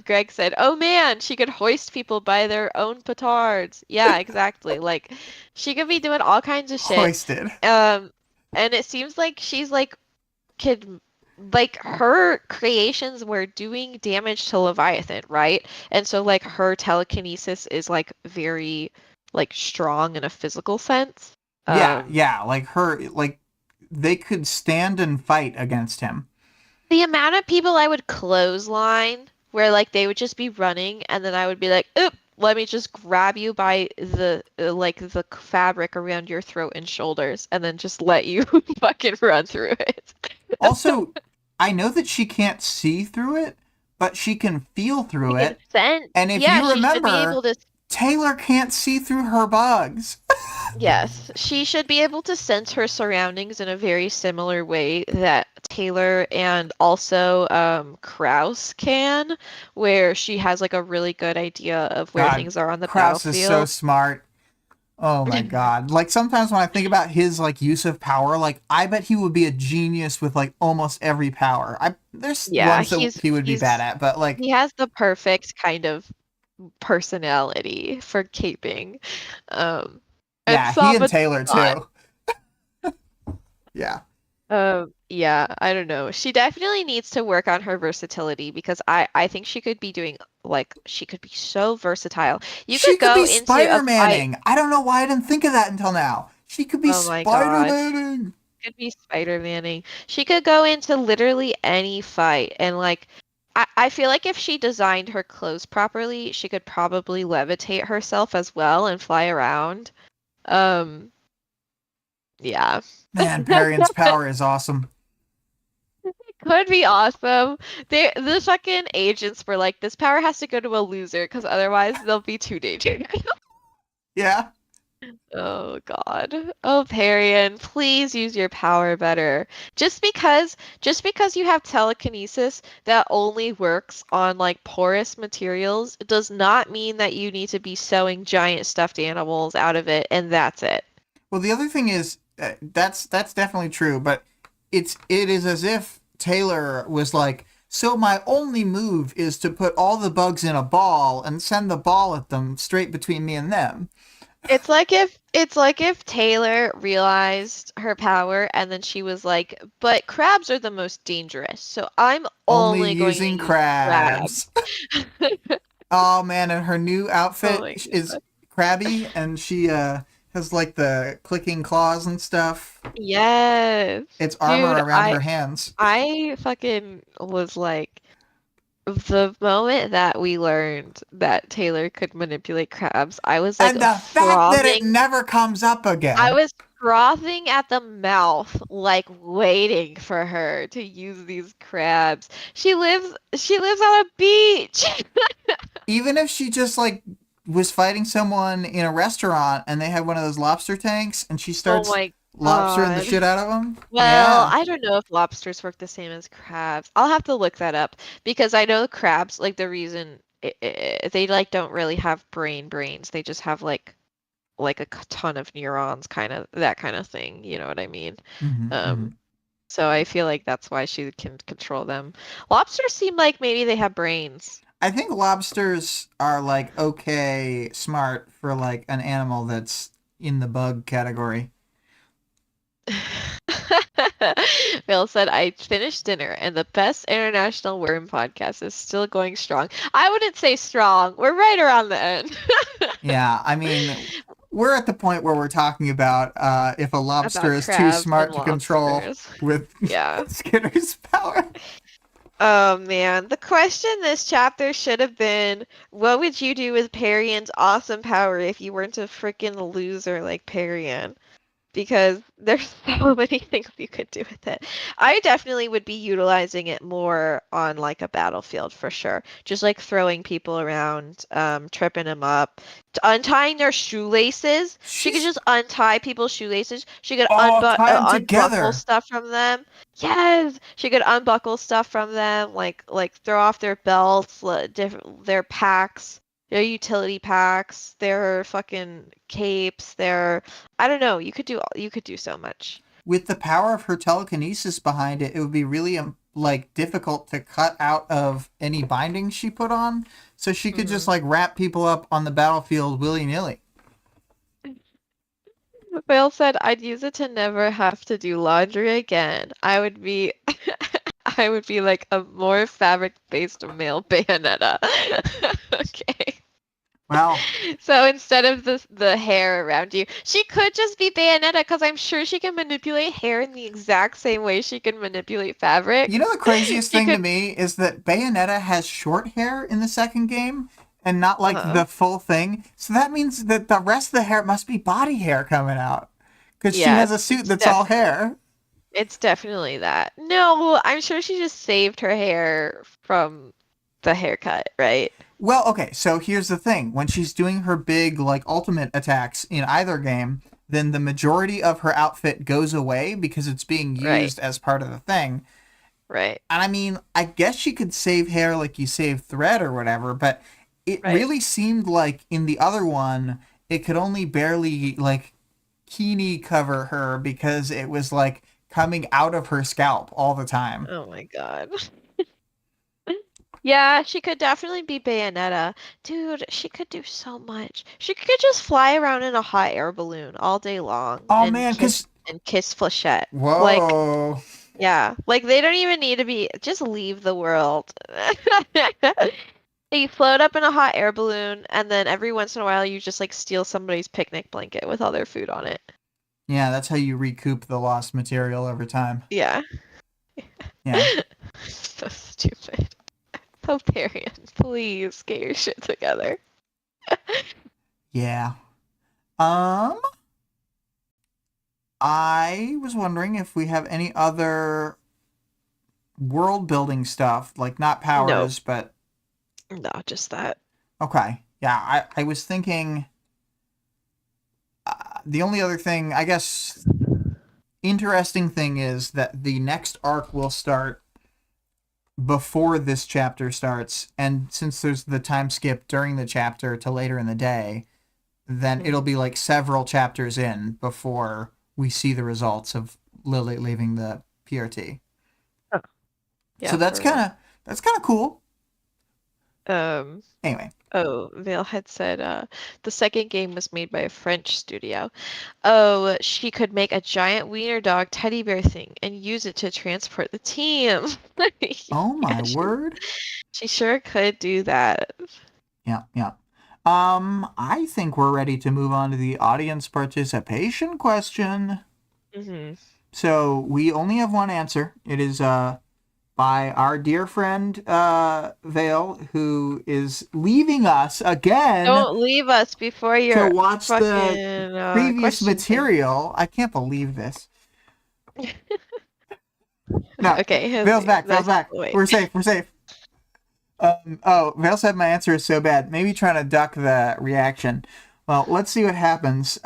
Greg said, "Oh man, she could hoist people by their own petards." Yeah, exactly. Like she could be doing all kinds of shit. Hoisted. Um, and it seems like she's like could like her creations were doing damage to Leviathan, right? And so like her telekinesis is like very like strong in a physical sense. Yeah, Um, yeah, like her, like they could stand and fight against him. the amount of people I would clothesline where like they would just be running and then I would be like, "Oop, let me just grab you by the fabric around your throat and shoulders and then just let you fucking run through it." Also, I know that she can't see through it, but she can feel She through can it. sense. And if Yeah, you she should be remember, able to. Taylor can't see through her bugs. Yes, she should be able to sense her surroundings in a very similar way that Taylor and also Kraus can, where she has like a really good idea of where God, things are on the Kraus is so battlefield. smart. Oh my god. Like sometimes when I think about his like use of power, like I bet he would be a genius with like almost every power. I there's Yeah, ones that he's he would be bad he's at, but like he has the perfect kind of personality for caping. Um, and yeah, he and Saba Taylor does not. too. Yeah. Yeah, I don't know. She definitely needs to work on her versatility because I think she could be doing like she could be so versatile. You She could could go be into a fight. Spider-Manning. I don't know why I didn't think of that until now. She could be Oh my God. Spider-Manning. Could be Spider-Manning. She could go into literally any fight and like I feel like if she designed her clothes properly, she could probably levitate herself as well and fly around. Um, yeah. Man, Parion's power is awesome. Could be awesome. The fucking agents were like, this power has to go to a loser because otherwise they'll be too dangerous. Yeah. Oh God. Oh Parian, please use your power better. Just because you have telekinesis that only works on like porous materials does not mean that you need to be sewing giant stuffed animals out of it and that's it. Well, the other thing is that's definitely true, but it is as if Taylor was like, so my only move is to put all the bugs in a ball and send the ball at them straight between me and them. It's like if Taylor realized her power and then she was like, but crabs are the most dangerous, so I'm Only only going to using use crabs. crabs. Oh man, and her new Oh outfit my is God. crabby, and she has like the clicking claws and stuff. Yes. It's armor Dude, around I her hands. I fucking was like the moment that we learned that Taylor could manipulate crabs, I was like And the fact that it frothing. never comes up I again. was frothing at the mouth, like waiting for her to use these crabs. She lives on a beach. Even if she just like was fighting someone in a restaurant and they had one of those lobster tanks and she Oh starts my lobstering the God. shit out of them. Well, Yeah. I don't know if lobsters work the same as crabs. I'll have to look that up because I know crabs, like the reason they like don't really have brains. They just have like a ton of neurons, kind of that kind of thing. You know what I mean? Hmm. Um, so I feel like that's why she can control them. Lobsters seem like maybe they have brains. I think lobsters are like okay, smart for like an animal that's in the bug category. Bill said, I finished dinner and the best international worm podcast is still going strong. I wouldn't say strong. We're right around the end. Yeah, I mean, we're at the point where we're talking about if a lobster About is too crabs and smart to control lobsters. with Yeah. Skinner's power. Oh man, the question this chapter should have been, what would you do with Parian's awesome power if you weren't a freaking loser like Parian? Because there's so many things you could do with it. I definitely would be utilizing it more on like a battlefield for sure. Just like throwing people around, tripping them up, untying their shoelaces. She could She's just untie people's shoelaces. She could all tied unbuckle together. stuff from them. Yes, she could unbuckle stuff from them, like throw off their belts, different their packs. Their utility packs, their fucking capes, their I don't know. You could do so much. With the power of her telekinesis behind it, it would be really like difficult to cut out of any bindings she put on. So she could just Hmm. like wrap people up on the battlefield willy nilly. Whale said I'd use it to never have to do laundry again. I would be I would be like a more fabric-based male Bayonetta. Okay. Well, So instead of the hair around you, she could just be Bayonetta because I'm sure she can manipulate hair in the exact same way she can manipulate you fabric. know the craziest She thing to could, me is that Bayonetta has short hair in the second game and not like uh-huh. the full thing. So that means that the rest of the hair must be body hair coming out because she Yeah, has a it's suit it's that's all definitely hair. it's definitely that. No, I'm sure she just saved her hair from the haircut, right? Well, okay, so here's the thing. When she's doing her big, like, ultimate attacks in either game, then the majority of her outfit goes away because it's being Right, used as part of the thing. right, And I mean, I guess she could save hair like you save thread or whatever, but it right. really seemed like in the other one, it could only barely, like, kini cover her because it was, like, coming out of her scalp all the time. Oh my God. Yeah, she could definitely be Bayonetta. Dude, she could do so much. She could just fly around in a hot air balloon all day long Oh and man, kiss because. and kiss Flechette. Like, Whoa. yeah, like they don't even need to be just leave the world. You float up in a hot air balloon, and then every once in a while you just like steal somebody's picnic blanket with all their food on it. Yeah, that's how you recoup the lost material over time. Yeah. Yeah. So stupid. Poparian, please get your shit together. Yeah. Um, I was wondering if we have any other world building stuff, like not Nope. powers, but No, just that. okay. Yeah, I was thinking The only other thing, I guess, interesting thing is that the next arc will start before this chapter starts, and since there's the time skip during the chapter to later in the day, then it'll be like several chapters in before we see the results of Lily leaving the PRT. Oh. Yeah, so that's kind of cool. Anyway. Oh, Vale had said the second game was made by a French studio. Oh, she could make a giant wiener dog teddy bear thing and use it to transport the team. Oh my Yeah, word. she sure could do that. Yeah. I think we're ready to move on to the audience participation question. So we only have one answer. It is by our dear friend Vale, who is leaving us again. Don't leave us before your to watch fucking, the previous material. I can't believe this. No. Okay. Vale's back. Wait. We're safe. Vale said my answer is so bad. Maybe trying to duck the reaction. Well, let's see what happens.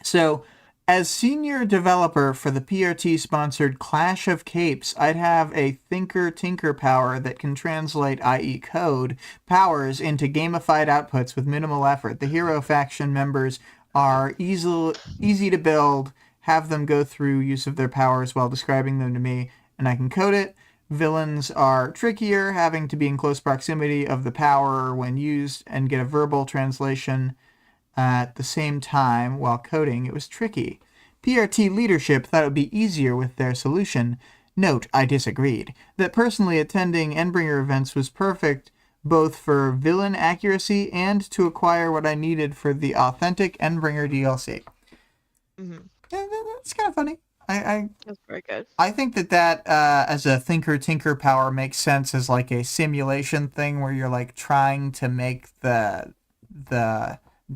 So, as senior developer for the PRT-sponsored Clash of Capes, I'd have a thinker-tinker power that can translate, i.e. code, powers into gamified outputs with minimal effort. The hero faction members are easy to build, have them go through use of their powers while describing them to me, and I can code it. Villains are trickier, having to be in close proximity of the power when used and get a verbal translation at the same time while coding. It was tricky. PRT leadership thought it would be easier with their solution. Note, I disagreed. That personally attending Endbringer events was perfect both for villain accuracy and to acquire what I needed for the authentic Endbringer DLC. Yeah, that's kind of funny. That's very good. I think that as a thinker-tinker power makes sense as like a simulation thing where you're like trying to make the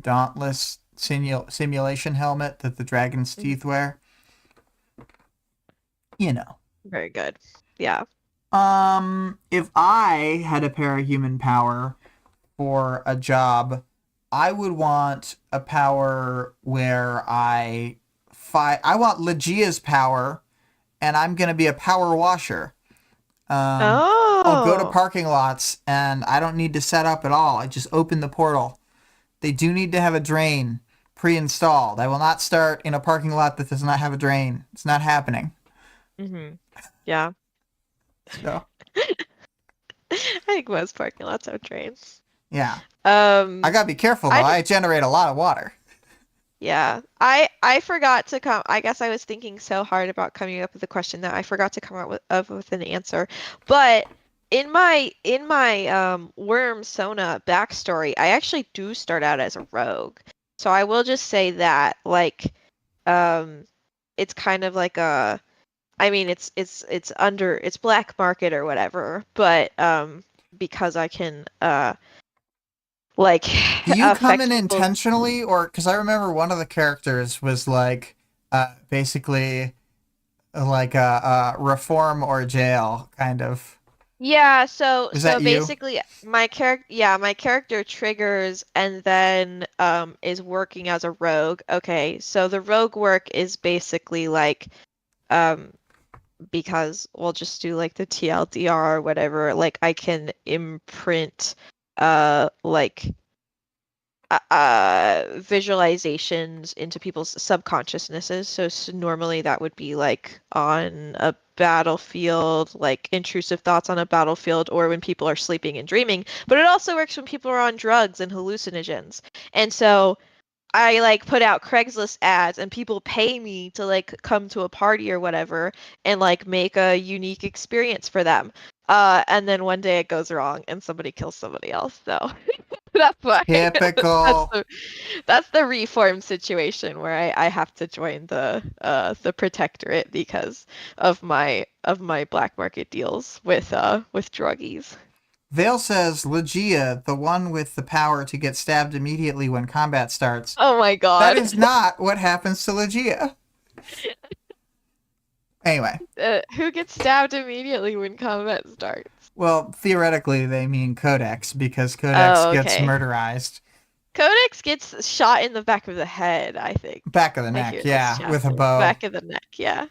Dauntless simulation helmet that the dragon's teeth wear. You know. Very good. Yeah. If I had a parahuman power for a job, I would want a power where I want Legia's power, and I'm gonna be a power washer. I'll go to parking lots, and I don't need to set up at all. I just open the portal. They do need to have a drain pre-installed. I will not start in a parking lot that does not have a drain. It's not happening. Yeah. So. I think most parking lots have drains. Yeah. I gotta be careful though. I generate a lot of water. Yeah. I forgot to come. I guess I was thinking so hard about coming up with a question that I forgot to come up with an answer. But in my Worm Sona backstory, I actually do start out as a rogue. So I will just say that like it's kind of like a, I mean it's black market or whatever, but because I can like do you come in intentionally, or because I remember one of the characters was like basically like a reform or jail kind of. Yeah, so basically my character triggers and then is working as a rogue. Okay, so the rogue work is basically like because we'll just do like the TLDR or whatever, like I can imprint visualizations into people's subconsciousnesses. So normally that would be like on a battlefield, like intrusive thoughts on a battlefield, or when people are sleeping and dreaming. But it also works when people are on drugs and hallucinogens. And so I like put out Craigslist ads and people pay me to like come to a party or whatever and like make a unique experience for them. And then one day it goes wrong and somebody kills somebody else. So that's why. Typical. That's the reform situation where I have to join the protectorate because of my black market deals with druggies. Vale says Legia, the one with the power to get stabbed immediately when combat starts. Oh my god. That is not what happens to Legia. Anyway. Who gets stabbed immediately when combat starts? Well, theoretically, they mean Codex, because Codex gets murderized. Codex gets shot in the back of the head, I think. Back of the I neck, hear this yeah, with a chapter. bow. Back of the neck, yeah.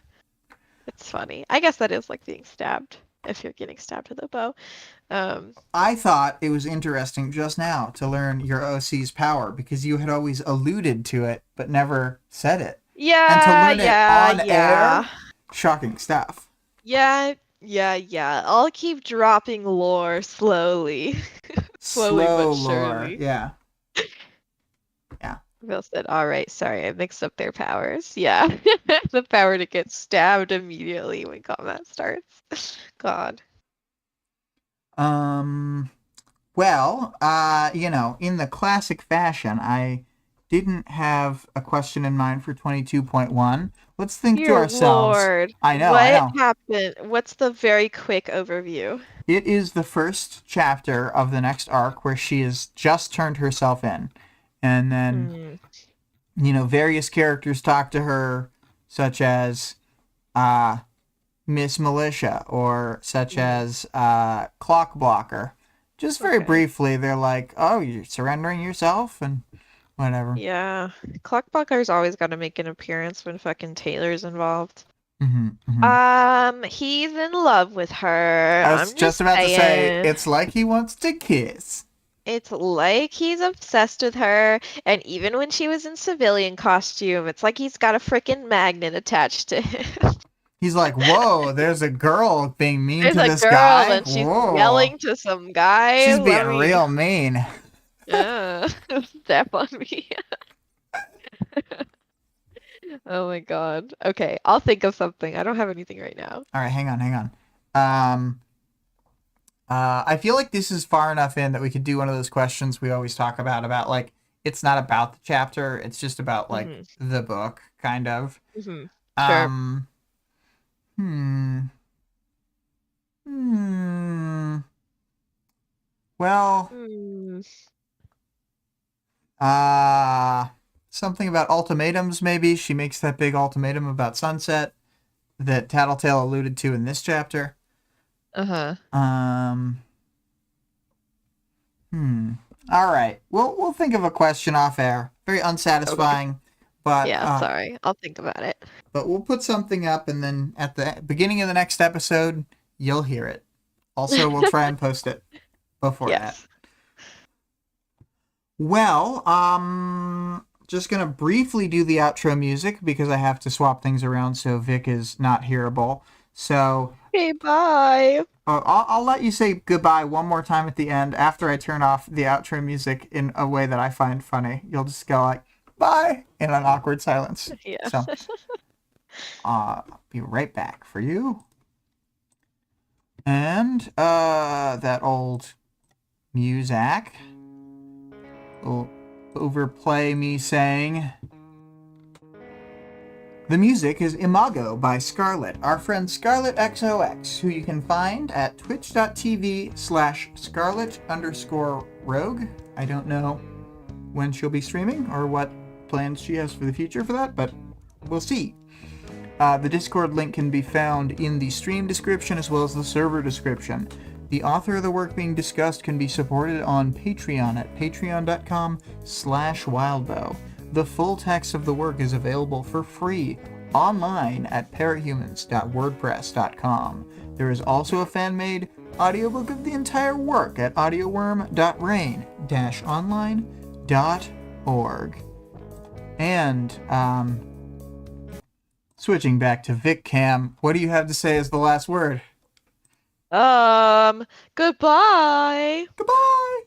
It's funny. I guess that is like being stabbed if you're getting stabbed with a bow. Um, I thought it was interesting just now to learn your OC's power because you had always alluded to it but never said it. And to yeah, learn it yeah, on yeah. air, shocking stuff. Yeah, yeah, yeah. I'll keep dropping lore slowly. Slowly but Slow lore, surely. yeah. Yeah. Bill said, all right, sorry, I mixed up their powers. Yeah. The power to get stabbed immediately when combat starts. God. Well, in the classic fashion, I didn't have a question in mind for 22.1. Let's think to Dear ourselves. Lord, I know, I what know. happened? What's the very quick overview? It is the first chapter of the next arc where she has just turned herself in. And then, Hmm. various characters talk to her, such as Miss Militia or such Hmm. as Clock Blocker. Just very Okay. briefly, they're like, oh, you're surrendering yourself? And whatever. Yeah. Clockblockers always got to make an appearance when fucking Taylor's involved. Mm-hmm. He's in love with her. I was I'm just just about to say, saying. it's like he wants to kiss. It's like he's obsessed with her, and even when she was in civilian costume, it's like he's got a freaking magnet attached to him. He's like, whoa, there's a girl being mean There's to a this girl guy. and she's Whoa. yelling to some guy. She's Let being me, real mean. yeah, step on me. Oh my God. Okay, I'll think of something. I don't have anything right now. All right, hang on. Um, I feel like this is far enough in that we could do one of those questions we always talk about like, it's not about the chapter, it's just about, like, Hmm. the book, kind of. Hmm. Sure. Um, hmm. Hmm. Well, Hmm. uh, something about ultimatums, maybe. She makes that big ultimatum about Sunset that Tattletale alluded to in this chapter. Uh-huh. Um, hmm. All right. We'll think of a question off air. Very Okay. unsatisfying, but Yeah, sorry. I'll think about it. we'll put something up, and then at the beginning of the next episode, you'll hear it. Also, we'll try and post it before that. Yes. Well, just gonna briefly do the outro music because I have to swap things around so Vic is not hearable. So Okay, bye. I'll let you say goodbye one more time at the end after I turn off the outro music in a way that I find funny. You'll just go like bye in an awkward silence. Yeah. So I'll be right back for you. And that old music will overplay me saying. The music is Imago by Scarlett, our friend ScarlettXOX, who you can find at twitch.tv/Scarlett_Rogue. I don't know when she'll be streaming or what plans she has for the future for that, but we'll see. The Discord link can be found in the stream description as well as the server description. The author of the work being discussed can be supported on Patreon at patreon.com/Wildbow. The full text of the work is available for free online at parahumans.wordpress.com. There is also a fan-made audiobook of the entire work at audioworm.rain-online.org. And, switching back to VicCam, what do you have to say as the last word? Goodbye. Goodbye!